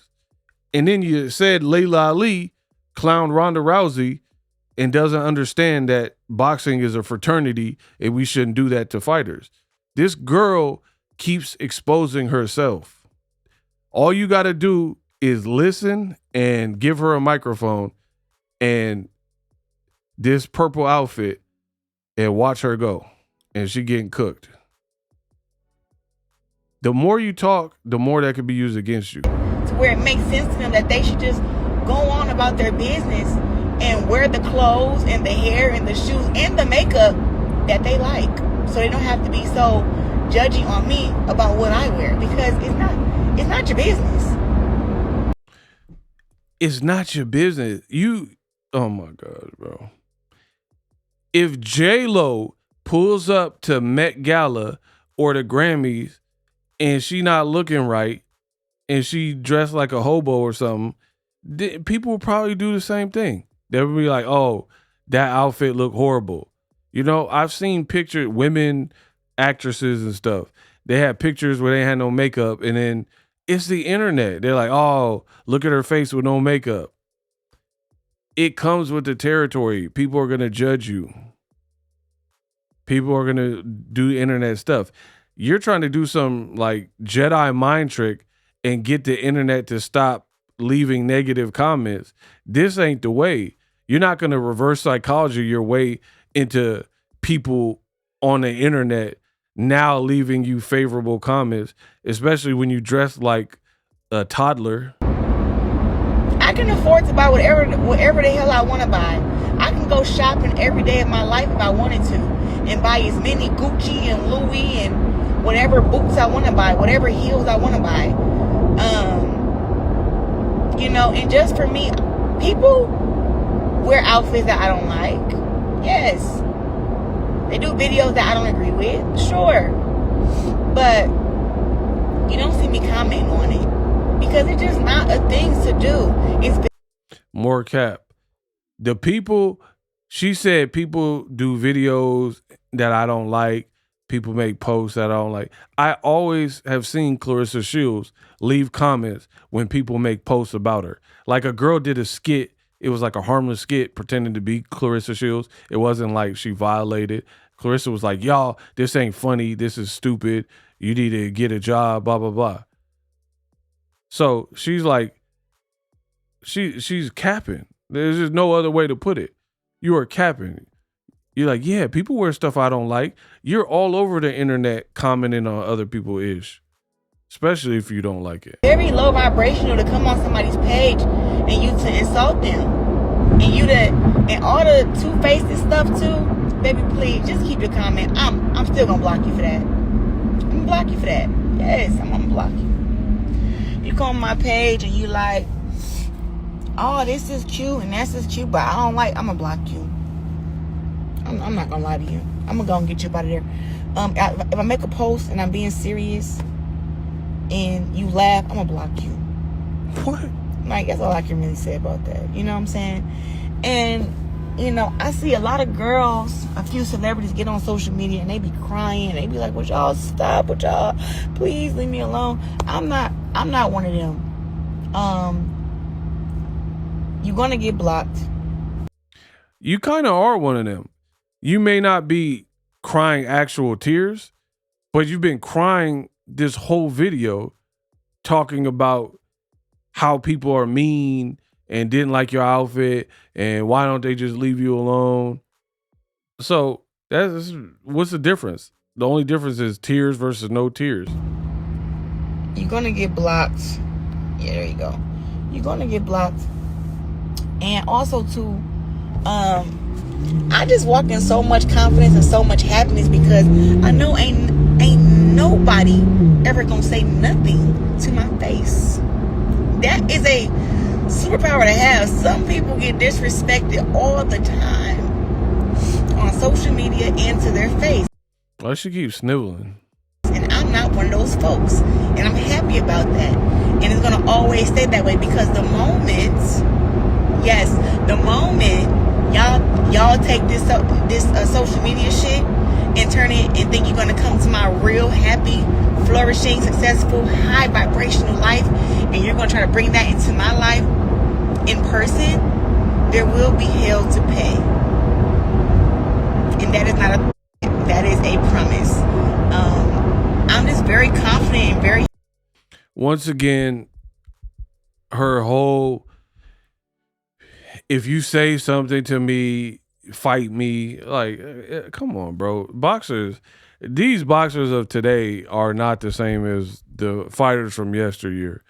And then you said Layla Ali clowned Ronda Rousey and doesn't understand that boxing is a fraternity and we shouldn't do that to fighters. This girl keeps exposing herself. All you got to do is listen and give her a microphone and this purple outfit and watch her go. And she getting cooked. The more you talk, the more that could be used against you. to where it makes sense to them that they should just go on about their business and wear the clothes and the hair and the shoes and the makeup that they like. So they don't have to be so judgy on me about what I wear, because it's not your business. It's not your business. Oh my God, bro. If J-Lo pulls up to Met Gala or the Grammys and she not looking right and she dressed like a hobo or something, people will probably do the same thing. They'll be like, oh, that outfit look horrible. You know, I've seen pictures, women, actresses and stuff. They had pictures where they had no makeup, and then it's the internet. They're like, oh, look at her face with no makeup. It comes with the territory. People are going to judge you. People are going to do internet stuff. You're trying to do some like Jedi mind trick and get the internet to stop leaving negative comments. This ain't the way. You're not going to reverse psychology your way into people on the internet now leaving you favorable comments, especially when you dress like a toddler. I can afford to buy whatever the hell I want to buy. I can go shopping every day of my life if I wanted to and buy as many Gucci and Louis and whatever boots I want to buy, whatever heels I want to buy. You know, and just for me, people wear outfits that I don't like. Yes. They do videos that I don't agree with. Sure. But you don't see me commenting on it because it's just not a thing to do. It's more cap. The people, she said people do videos that I don't like. People make posts that I don't like. I always have seen Claressa Shields leave comments when people make posts about her. Like a girl did a skit. It was like a harmless skit pretending to be Claressa Shields. It wasn't like she violated. Clarissa was like, y'all, this ain't funny. This is stupid. You need to get a job, blah, blah, blah. So she's like, she's capping. There's just no other way to put it. You are capping. You're like, yeah, people wear stuff I don't like. You're all over the internet commenting on other people's ish, especially if you don't like it. Very low vibrational to come on somebody's page and you to insult them. And all the two-faced stuff too, baby, please, just keep your comment. I'm still gonna block you for that. I'm gonna block you for that. Yes, I'm gonna block you. You come on my page and you like, oh, this is cute and that's just cute, but I don't like, I'm gonna block you. I'm not gonna lie to you. I'm gonna go and get you up out of there. If I make a post and I'm being serious and you laugh, I'm gonna block you. What? Like, that's all I can really say about that. You know what I'm saying? And, you know, I see a lot of girls, a few celebrities get on social media and they be crying. They be like, would y'all stop? Would y'all please leave me alone? I'm not one of them. You're gonna get blocked. You kind of are one of them. You may not be crying actual tears, but you've been crying this whole video talking about how people are mean and didn't like your outfit and why don't they just leave you alone. So what's the difference? The only difference is tears versus no tears. You're gonna get blocked. Yeah, there you go. You're gonna get blocked. And also too, I just walk in so much confidence and so much happiness because I know ain't nobody ever gonna say nothing to my face. That is a superpower to have. Some people get disrespected all the time on social media and to their face. Why she keep sniveling? And I'm not one of those folks. And I'm happy about that. And it's gonna always stay that way because the moment y'all take this social media shit and turn it and think you're gonna come to my real happy, flourishing, successful, high vibrational life, and you're gonna try to bring that into my life in person, there will be hell to pay. And that is a promise. I'm just very confident and very. Once again, her whole, if you say something to me, fight me. Like, come on, bro. These boxers of today are not the same as the fighters from yesteryear.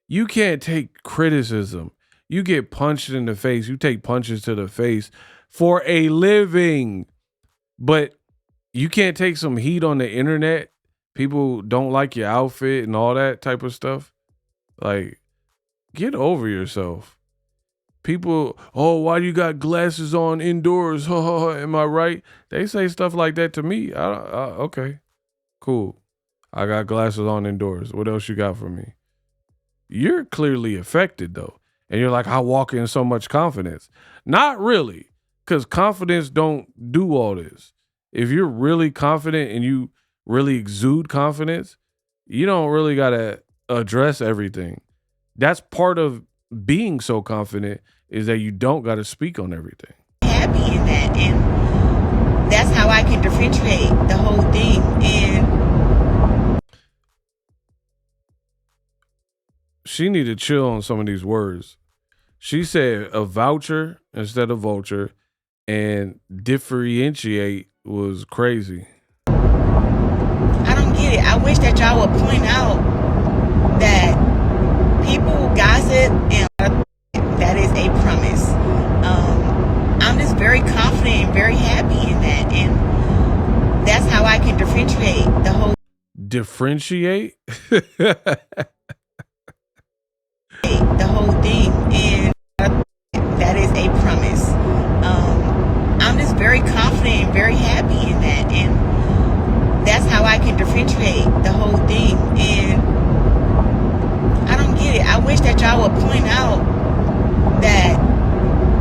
You can't take criticism. You get punched in the face. You take punches to the face for a living. But you can't take some heat on the internet. People don't like your outfit and all that type of stuff. Like, get over yourself. People, oh, why you got glasses on indoors? Am I right? They say stuff like that to me. Okay, cool. I got glasses on indoors. What else you got for me? You're clearly affected, though. And you're like, I walk in so much confidence. Not really, because confidence don't do all this. If you're really confident and you really exude confidence, you don't really got to address everything. That's part of being so confident, is that you don't got to speak on everything. Happy in that, and that's how I can differentiate the whole thing. And she need to chill on some of these words. She said a voucher instead of vulture, and differentiate was crazy. I don't get it. I wish that y'all would point out that people gossip, and that is a premise. I'm just very confident and very happy in that, and that's how I can differentiate the whole. Differentiate? The whole thing, and that is a premise. I'm just very confident and very happy in that, and that's how I can differentiate the whole thing. And I don't get it. I wish that y'all would point out that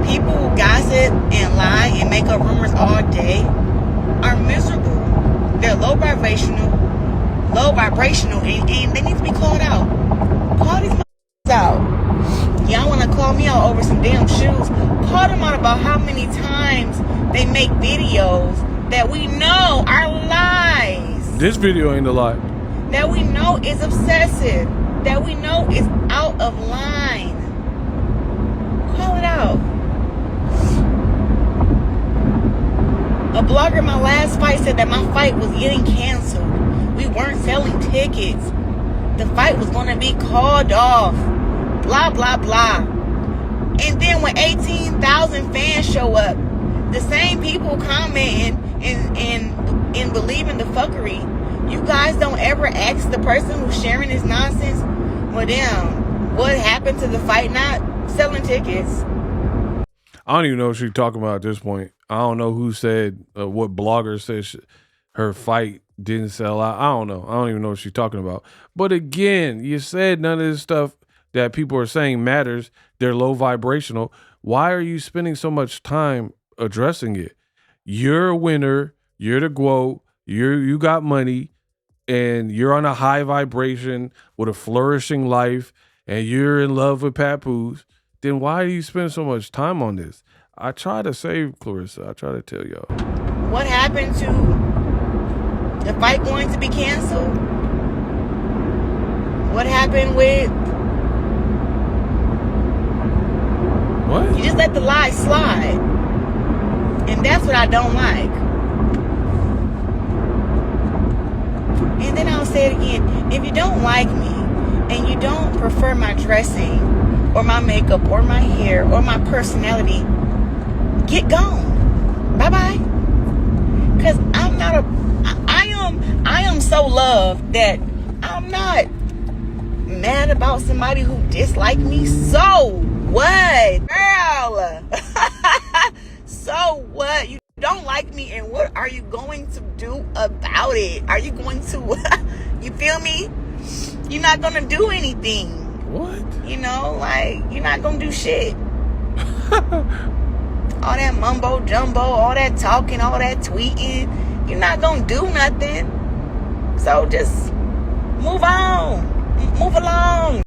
people who gossip and lie and make up rumors all day are miserable. They're low vibrational, and they need to be called out. Call these out. Y'all want to call me out over some damn shoes? Call them out about how many times they make videos that we know are lies. This video ain't a lie. That we know is obsessive. That we know is out of line. Call it out. A blogger in my last fight said that my fight was getting canceled. We weren't selling tickets. The fight was going to be called off. Blah, blah, blah. And then when 18,000 fans show up, the same people commenting and believing the fuckery, you guys don't ever ask the person who's sharing this nonsense, well, damn, what happened to the fight not selling tickets? I don't even know what she's talking about at this point. I don't know who said, what blogger said her fight didn't sell out. I don't know. I don't even know what she's talking about. But again, you said none of this stuff that people are saying matters. They're low vibrational. Why are you spending so much time addressing it? You're a winner. You're the GWO. You got money, and you're on a high vibration with a flourishing life, and you're in love with Papoose. Then why do you spend so much time on this? I try to save Clarissa. I try to tell y'all. What happened to the fight going to be canceled? What happened with... What? You just let the lies slide. And that's what I don't like. And then I'll say it again. If you don't like me and you don't prefer my dressing or my makeup or my hair or my personality, get gone. Bye-bye. Because I'm not I am so loved that I'm not mad about somebody who disliked me. So what? Girl. So what? You don't like me, and what are you going to do about it? Are you going to, you feel me? You're not going to do anything. What? You know, like, you're not going to do shit. All that mumbo jumbo, all that talking, all that tweeting, you're not going to do nothing. So just move on. Move along.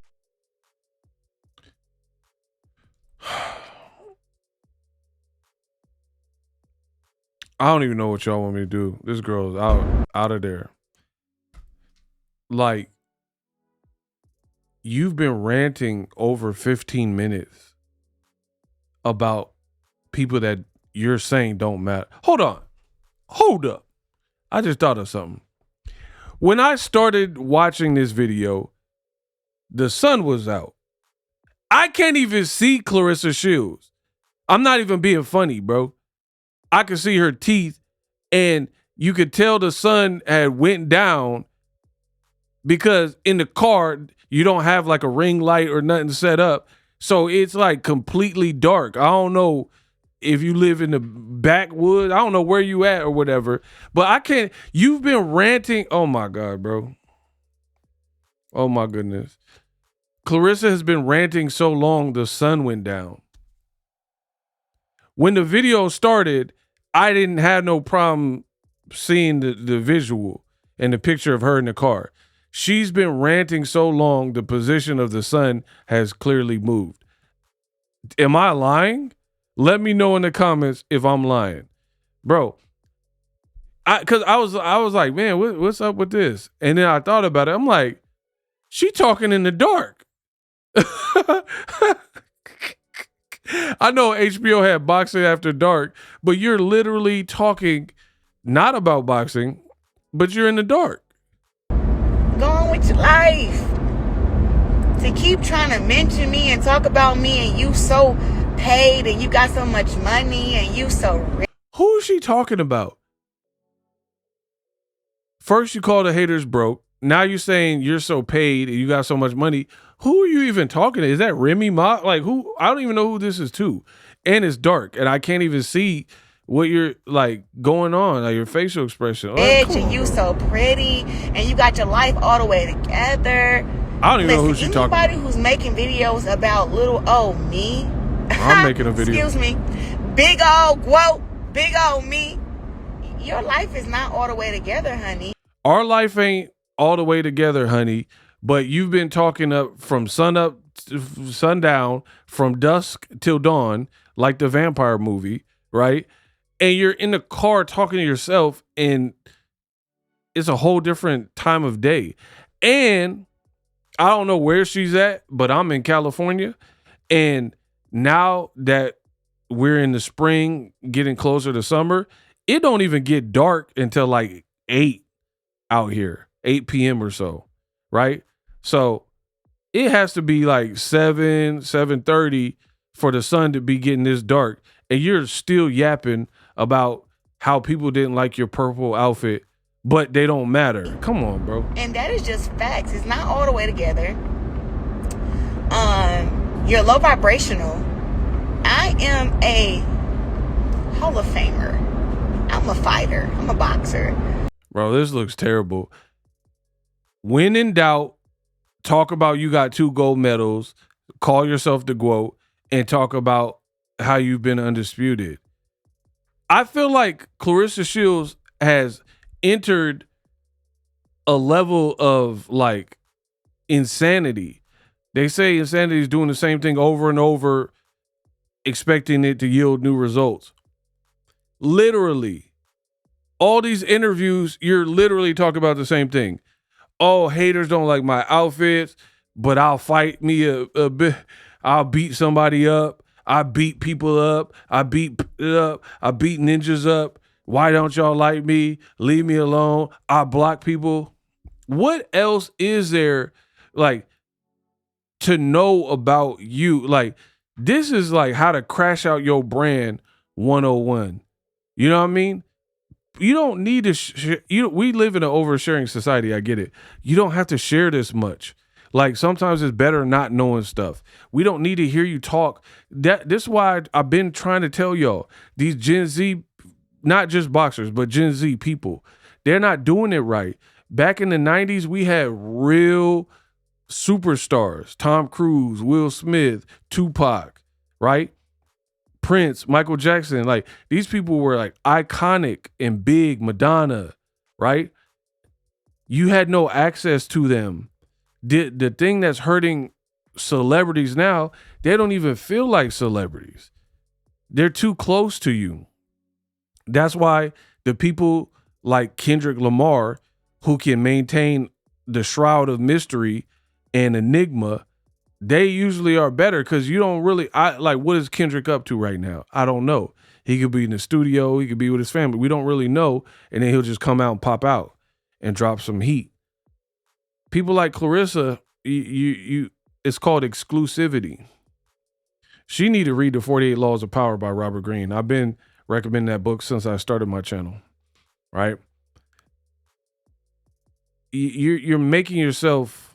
I don't even know what y'all want me to do. This girl's out of there. Like, you've been ranting over 15 minutes about people that you're saying don't matter. Hold on. Hold up. I just thought of something. When I started watching this video, the sun was out. I can't even see Claressa Shields. I'm not even being funny, bro. I could see her teeth, and you could tell the sun had went down because in the car, you don't have like a ring light or nothing set up. So it's like completely dark. I don't know if you live in the backwoods. I don't know where you at or whatever, but I can't. You've been ranting. Oh my God, bro. Oh my goodness. Clarissa has been ranting so long, the sun went down. When the video started, I didn't have no problem seeing the visual and the picture of her in the car. She's been ranting so long, the position of the sun has clearly moved. Am I lying? Let me know in the comments if I'm lying. Bro, because I was like, man, what's up with this? And then I thought about it. I'm like, she talking in the dark. I know HBO had Boxing After Dark, but you're literally talking not about boxing, but you're in the dark. Go on with your life. To keep trying to mention me and talk about me and you so paid and you got so much money and you so rich. Who is she talking about? First you call the haters broke. Now you're saying you're so paid and you got so much money. Who are you even talking to? Is that Remy Ma? Like who? I don't even know who this is to. And it's dark and I can't even see what you're like going on, like your facial expression. Like, and you so pretty and you got your life all the way together. I don't even know who she's talking about. Anybody who's making videos about little old me. I'm making a video. Excuse me. Big old quote, big old me. Your life is not all the way together, honey. Our life ain't all the way together, honey, but you've been talking up from sun up to sundown, from dusk till dawn, like the vampire movie, right? And you're in the car talking to yourself, and it's a whole different time of day. And I don't know where she's at, but I'm in California, and now that we're in the spring, getting closer to summer, it don't even get dark until like 8 out here. 8 p.m. or so, right? So it has to be like 7:30 for the sun to be getting this dark. And you're still yapping about how people didn't like your purple outfit, but they don't matter. Come on, bro. And that is just facts. It's not all the way together. You're low vibrational. I am a Hall of Famer. I'm a fighter. I'm a boxer. Bro, this looks terrible. When in doubt, talk about you got 2 gold medals, call yourself the GOAT, and talk about how you've been undisputed. I feel like Claressa Shields has entered a level of like insanity. They say insanity is doing the same thing over and over, expecting it to yield new results. Literally, all these interviews, you're literally talking about the same thing. Oh, haters don't like my outfits, but I'll fight me a bit. I'll beat somebody up. I beat people up. I beat ninjas up. Why don't y'all like me? Leave me alone. I block people. What else is there like to know about you? Like, this is like how to crash out your brand 101. You know what I mean? You don't need to we live in an oversharing society. I get it. You don't have to share this much. Like, sometimes it's better not knowing stuff. We don't need to hear you talk. This is why I've been trying to tell y'all, these Gen Z, not just boxers, but Gen Z people, they're not doing it right. Back in the 90s, we had real superstars. Tom Cruise, Will Smith, Tupac, right? Prince, Michael Jackson, like these people were like iconic and big. Madonna, right? You had no access to them. The thing that's hurting celebrities now, they don't even feel like celebrities. They're too close to you. That's why the people like Kendrick Lamar, who can maintain the shroud of mystery and enigma, they usually are better because you don't really, what is Kendrick up to right now? I don't know. He could be in the studio. He could be with his family. We don't really know. And then he'll just come out and pop out and drop some heat. People like Clarissa, it's called exclusivity. She need to read The 48 Laws of Power by Robert Greene. I've been recommending that book since I started my channel, right? You're making yourself,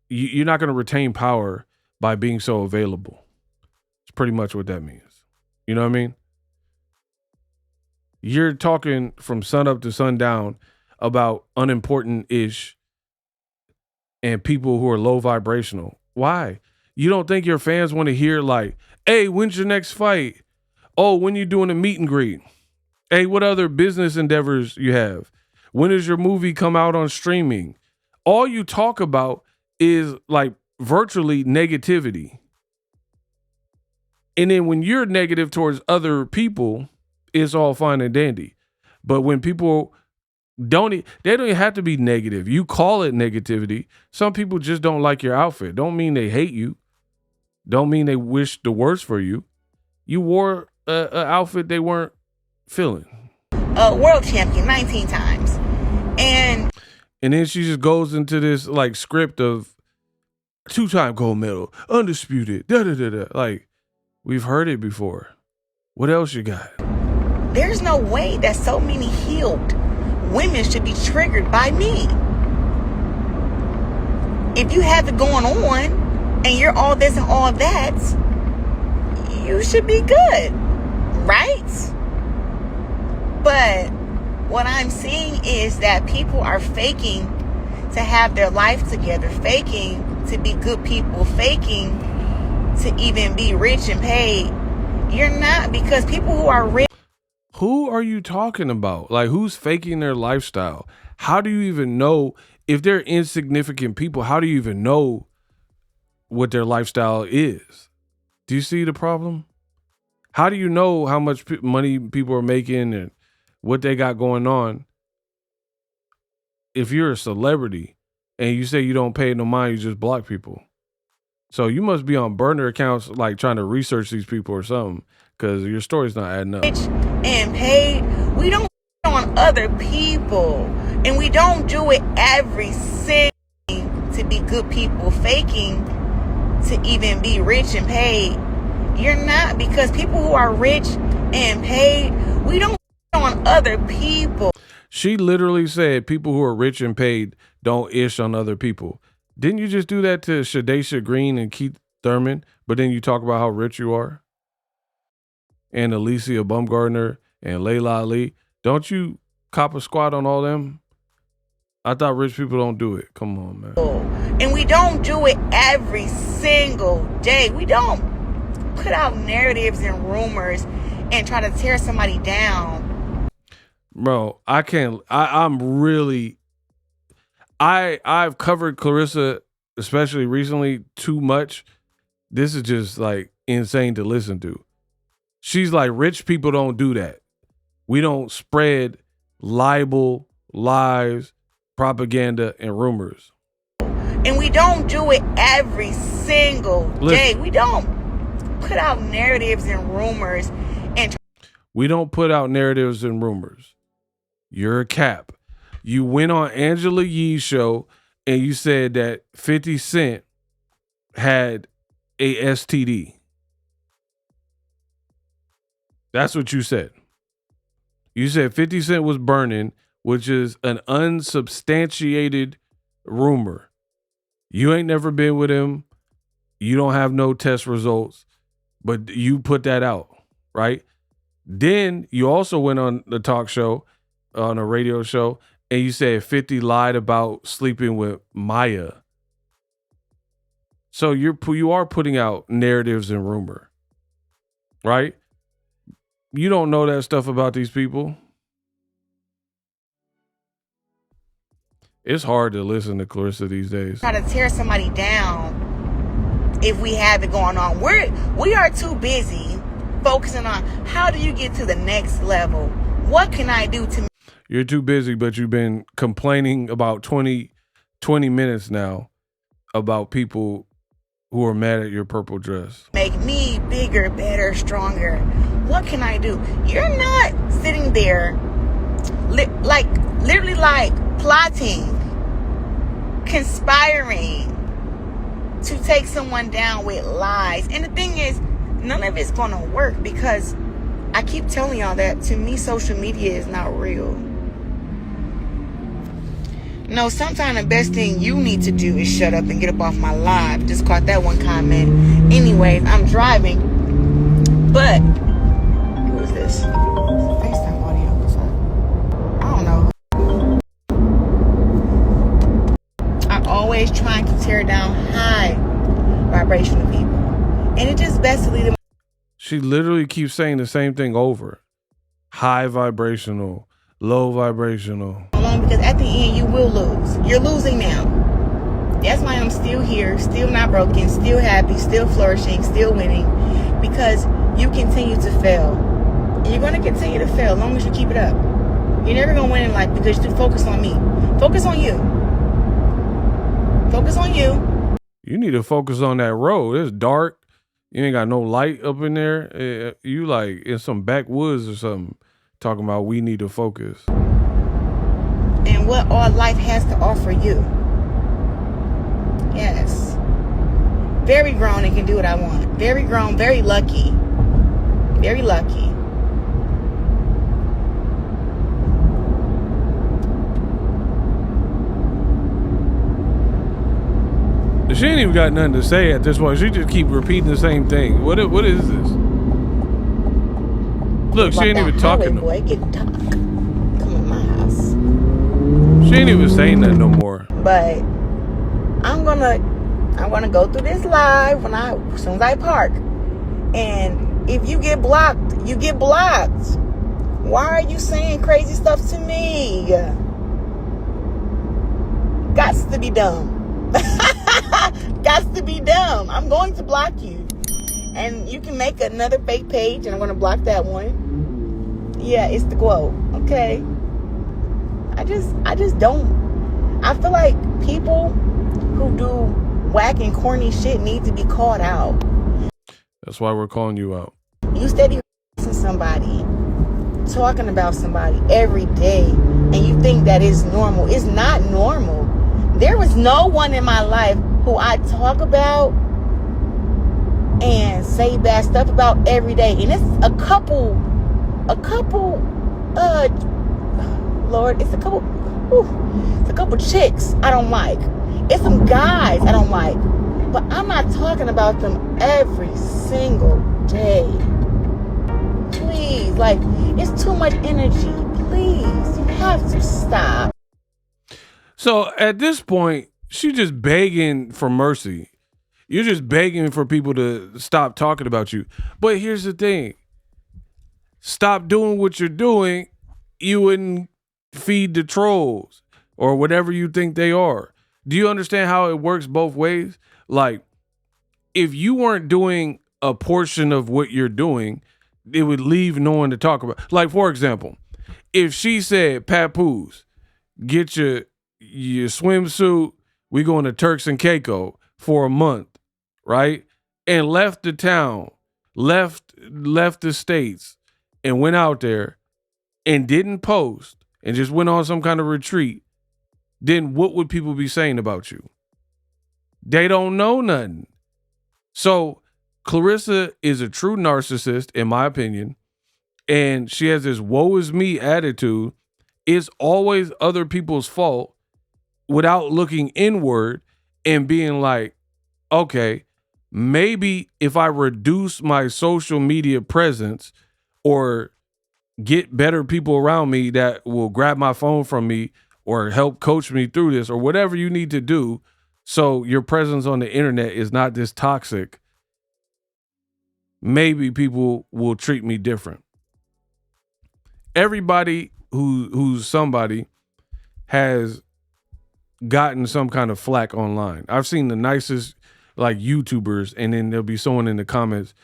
you're not going to retain power by being so available. It's pretty much what that means. You know what I mean? You're talking from sun up to sundown about unimportant-ish and people who are low vibrational. Why? You don't think your fans want to hear like, hey, when's your next fight? Oh, when you doing a meet and greet? Hey, what other business endeavors you have? When does your movie come out on streaming? All you talk about is like virtually negativity. And then when you're negative towards other people, it's all fine and dandy. But when people they don't even have to be negative. You call it negativity. Some people just don't like your outfit. Don't mean they hate you. Don't mean they wish the worst for you. You wore an outfit they weren't feeling. World champion 19 times. And then she just goes into this like script of 2-time gold medal, undisputed, da-da-da-da. Like, we've heard it before. What else you got? There's no way that so many healed women should be triggered by me. If you have it going on and you're all this and all that, you should be good, right? But what I'm seeing is that people are faking to have their life together, faking to be good people, faking to even be rich and paid. You're not, because people who are rich. Who are you talking about? Like, who's faking their lifestyle? How do you even know if they're insignificant people? How do you even know what their lifestyle is? Do you see the problem? How do you know how much money people are making and what they got going on? If you're a celebrity and you say you don't pay no mind, you just block people. So you must be on burner accounts, like trying to research these people or something, because your story's not adding up. And paid, we don't on other people, and we don't do it every single to be good people, faking to even be rich and paid. You're not, because people who are rich and paid, we don't on other people. She literally said people who are rich and paid don't ish on other people. Didn't you just do that to Shadesha Green and Keith Thurman? But then you talk about how rich you are? And Alicia Baumgartner and Layla Ali. Don't you cop a squat on all them? I thought rich people don't do it. Come on, man. And we don't do it every single day. We don't put out narratives and rumors and try to tear somebody down. Bro, I can't. I've covered Clarissa, especially recently, too much. This is just like insane to listen to. She's like, rich people don't do that. We don't spread libel, lies, propaganda, and rumors. And we don't do it every single day. We don't put out narratives and rumors. We don't put out narratives and rumors. You're a cap. You went on Angela Yee's show and you said that 50 Cent had a STD. That's what you said. You said 50 Cent was burning, which is an unsubstantiated rumor. You ain't never been with him. You don't have no test results, but you put that out, right? Then you also went on the talk show, on a radio show, and you said 50 lied about sleeping with Maya. So you are putting out narratives and rumor, right? You don't know that stuff about these people. It's hard to listen to Clarissa these days. Try to tear somebody down if we have it going on. We are too busy focusing on how do you get to the next level? What can I do to... You're too busy, but you've been complaining about 20 minutes now about people who are mad at your purple dress. Make me bigger, better, stronger. What can I do? You're not sitting there literally like plotting, conspiring, to take someone down with lies. And the thing is, none of it's gonna work, because I keep telling y'all that, to me, social media is not real. No, sometimes the best thing you need to do is shut up and get up off my live. Just caught that one comment. Anyways, I'm driving. But who is this? FaceTime audio. What's up? I don't know. I'm always trying to tear down high vibrational people. And it just best to leave them. She literally keeps saying the same thing over. High vibrational, low vibrational. Because at the end, you will lose. You're losing now. That's why I'm still here, still not broken, still happy, still flourishing, still winning. Because you continue to fail. And you're going to continue to fail as long as you keep it up. You're never going to win in life because you focus on me. Focus on you. Focus on you. You need to focus on that road. It's dark. You ain't got no light up in there. You like in some backwoods or something. Talking about we need to focus. And what all life has to offer you. Yes. Very grown and can do what I want. Very grown, very lucky. Very lucky. She ain't even got nothing to say at this point. She just keep repeating the same thing. What is this? Look, she ain't even talking. Boy, get talk. Come in my house. She ain't even saying that no more. But I'm gonna go through this live as soon as I park. And if you get blocked, you get blocked. Why are you saying crazy stuff to me? Gots to be dumb. Gots to be dumb. I'm going to block you. And you can make another fake page, and I'm going to block that one. Yeah, it's the quote. Okay. I just don't. I feel like people who do whack and corny shit need to be called out. That's why we're calling you out. You steady somebody, talking about somebody every day, and you think that is normal. It's not normal. There was no one in my life who I talk about and say bad stuff about every day. And it's a couple, Lord, it's a couple chicks I don't like. It's some guys I don't like. But I'm not talking about them every single day. Please, like, it's too much energy. Please, you have to stop. So at this point, she's just begging for mercy. You're just begging for people to stop talking about you. But here's the thing. Stop doing what you're doing. You wouldn't feed the trolls or whatever you think they are. Do you understand how it works both ways? Like, if you weren't doing a portion of what you're doing, it would leave no one to talk about. Like, for example, if she said, Papoose, get your swimsuit, we going to Turks and Caicos for a month, right? And left the town, left the states, and went out there and didn't post and just went on some kind of retreat, then what would people be saying about you? They don't know nothing. So Clarissa is a true narcissist, in my opinion, and she has this woe is me attitude. It's always other people's fault without looking inward and being like, okay, maybe if I reduce my social media presence or get better people around me that will grab my phone from me or help coach me through this or whatever you need to do so your presence on the internet is not this toxic, maybe people will treat me different. Everybody who's somebody has gotten some kind of flack online. I've seen the nicest like YouTubers, and then there'll be someone in the comments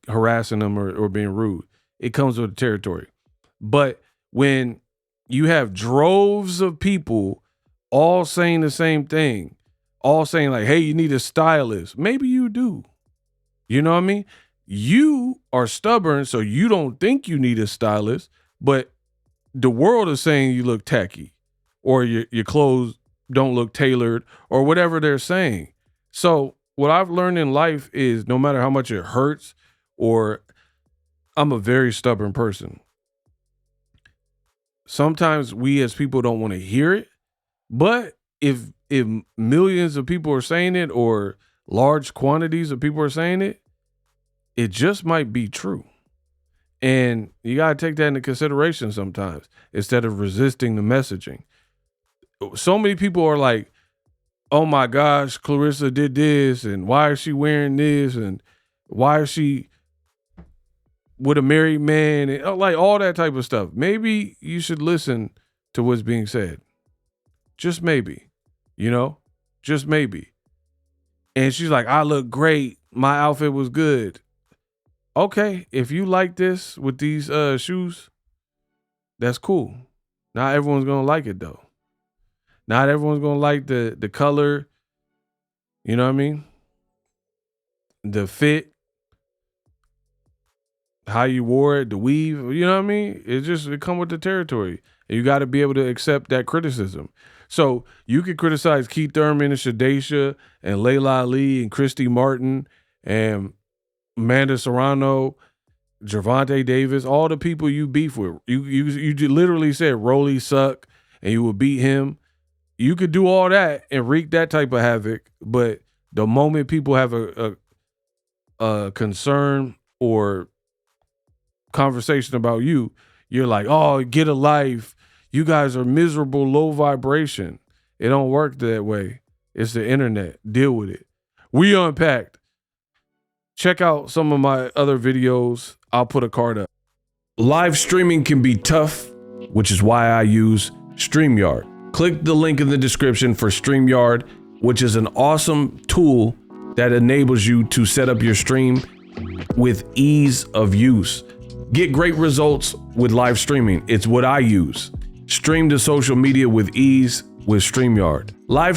harassing them or being rude. It comes with the territory. But when you have droves of people all saying the same thing, all saying like, hey, you need a stylist. Maybe you do. You know what I mean? You are stubborn, so you don't think you need a stylist, but the world is saying you look tacky or your clothes don't look tailored or whatever they're saying. So what I've learned in life is no matter how much it hurts, or I'm a very stubborn person. Sometimes we as people don't want to hear it, but if millions of people are saying it, or large quantities of people are saying it, it just might be true. And you got to take that into consideration sometimes instead of resisting the messaging. So many people are like, oh my gosh, Clarissa did this, and why is she wearing this, and why is she with a married man, and like all that type of stuff. Maybe you should listen to what's being said. Just maybe, just maybe. And she's like, I look great. My outfit was good. Okay, if you like this with these shoes, that's cool. Not everyone's gonna like it though. Not everyone's gonna like the color. You know what I mean? The fit, how you wore it, the weave. You know what I mean? It come with the territory, and you got to be able to accept that criticism. So you could criticize Keith Thurman and Shadesha and Layla Ali and Christy Martin and Amanda Serrano, Gervonta Davis, all the people you beef with. You literally said Rolly suck and you would beat him. You could do all that and wreak that type of havoc, but the moment people have a concern or conversation about you, you're like, oh, get a life. You guys are miserable, low vibration. It don't work that way. It's the internet. Deal with it. We Unpacked. Check out some of my other videos. I'll put a card up. Live streaming can be tough, which is why I use StreamYard. Click the link in the description for StreamYard, which is an awesome tool that enables you to set up your stream with ease of use. Get great results with live streaming. It's what I use. Stream to social media with ease with StreamYard. Live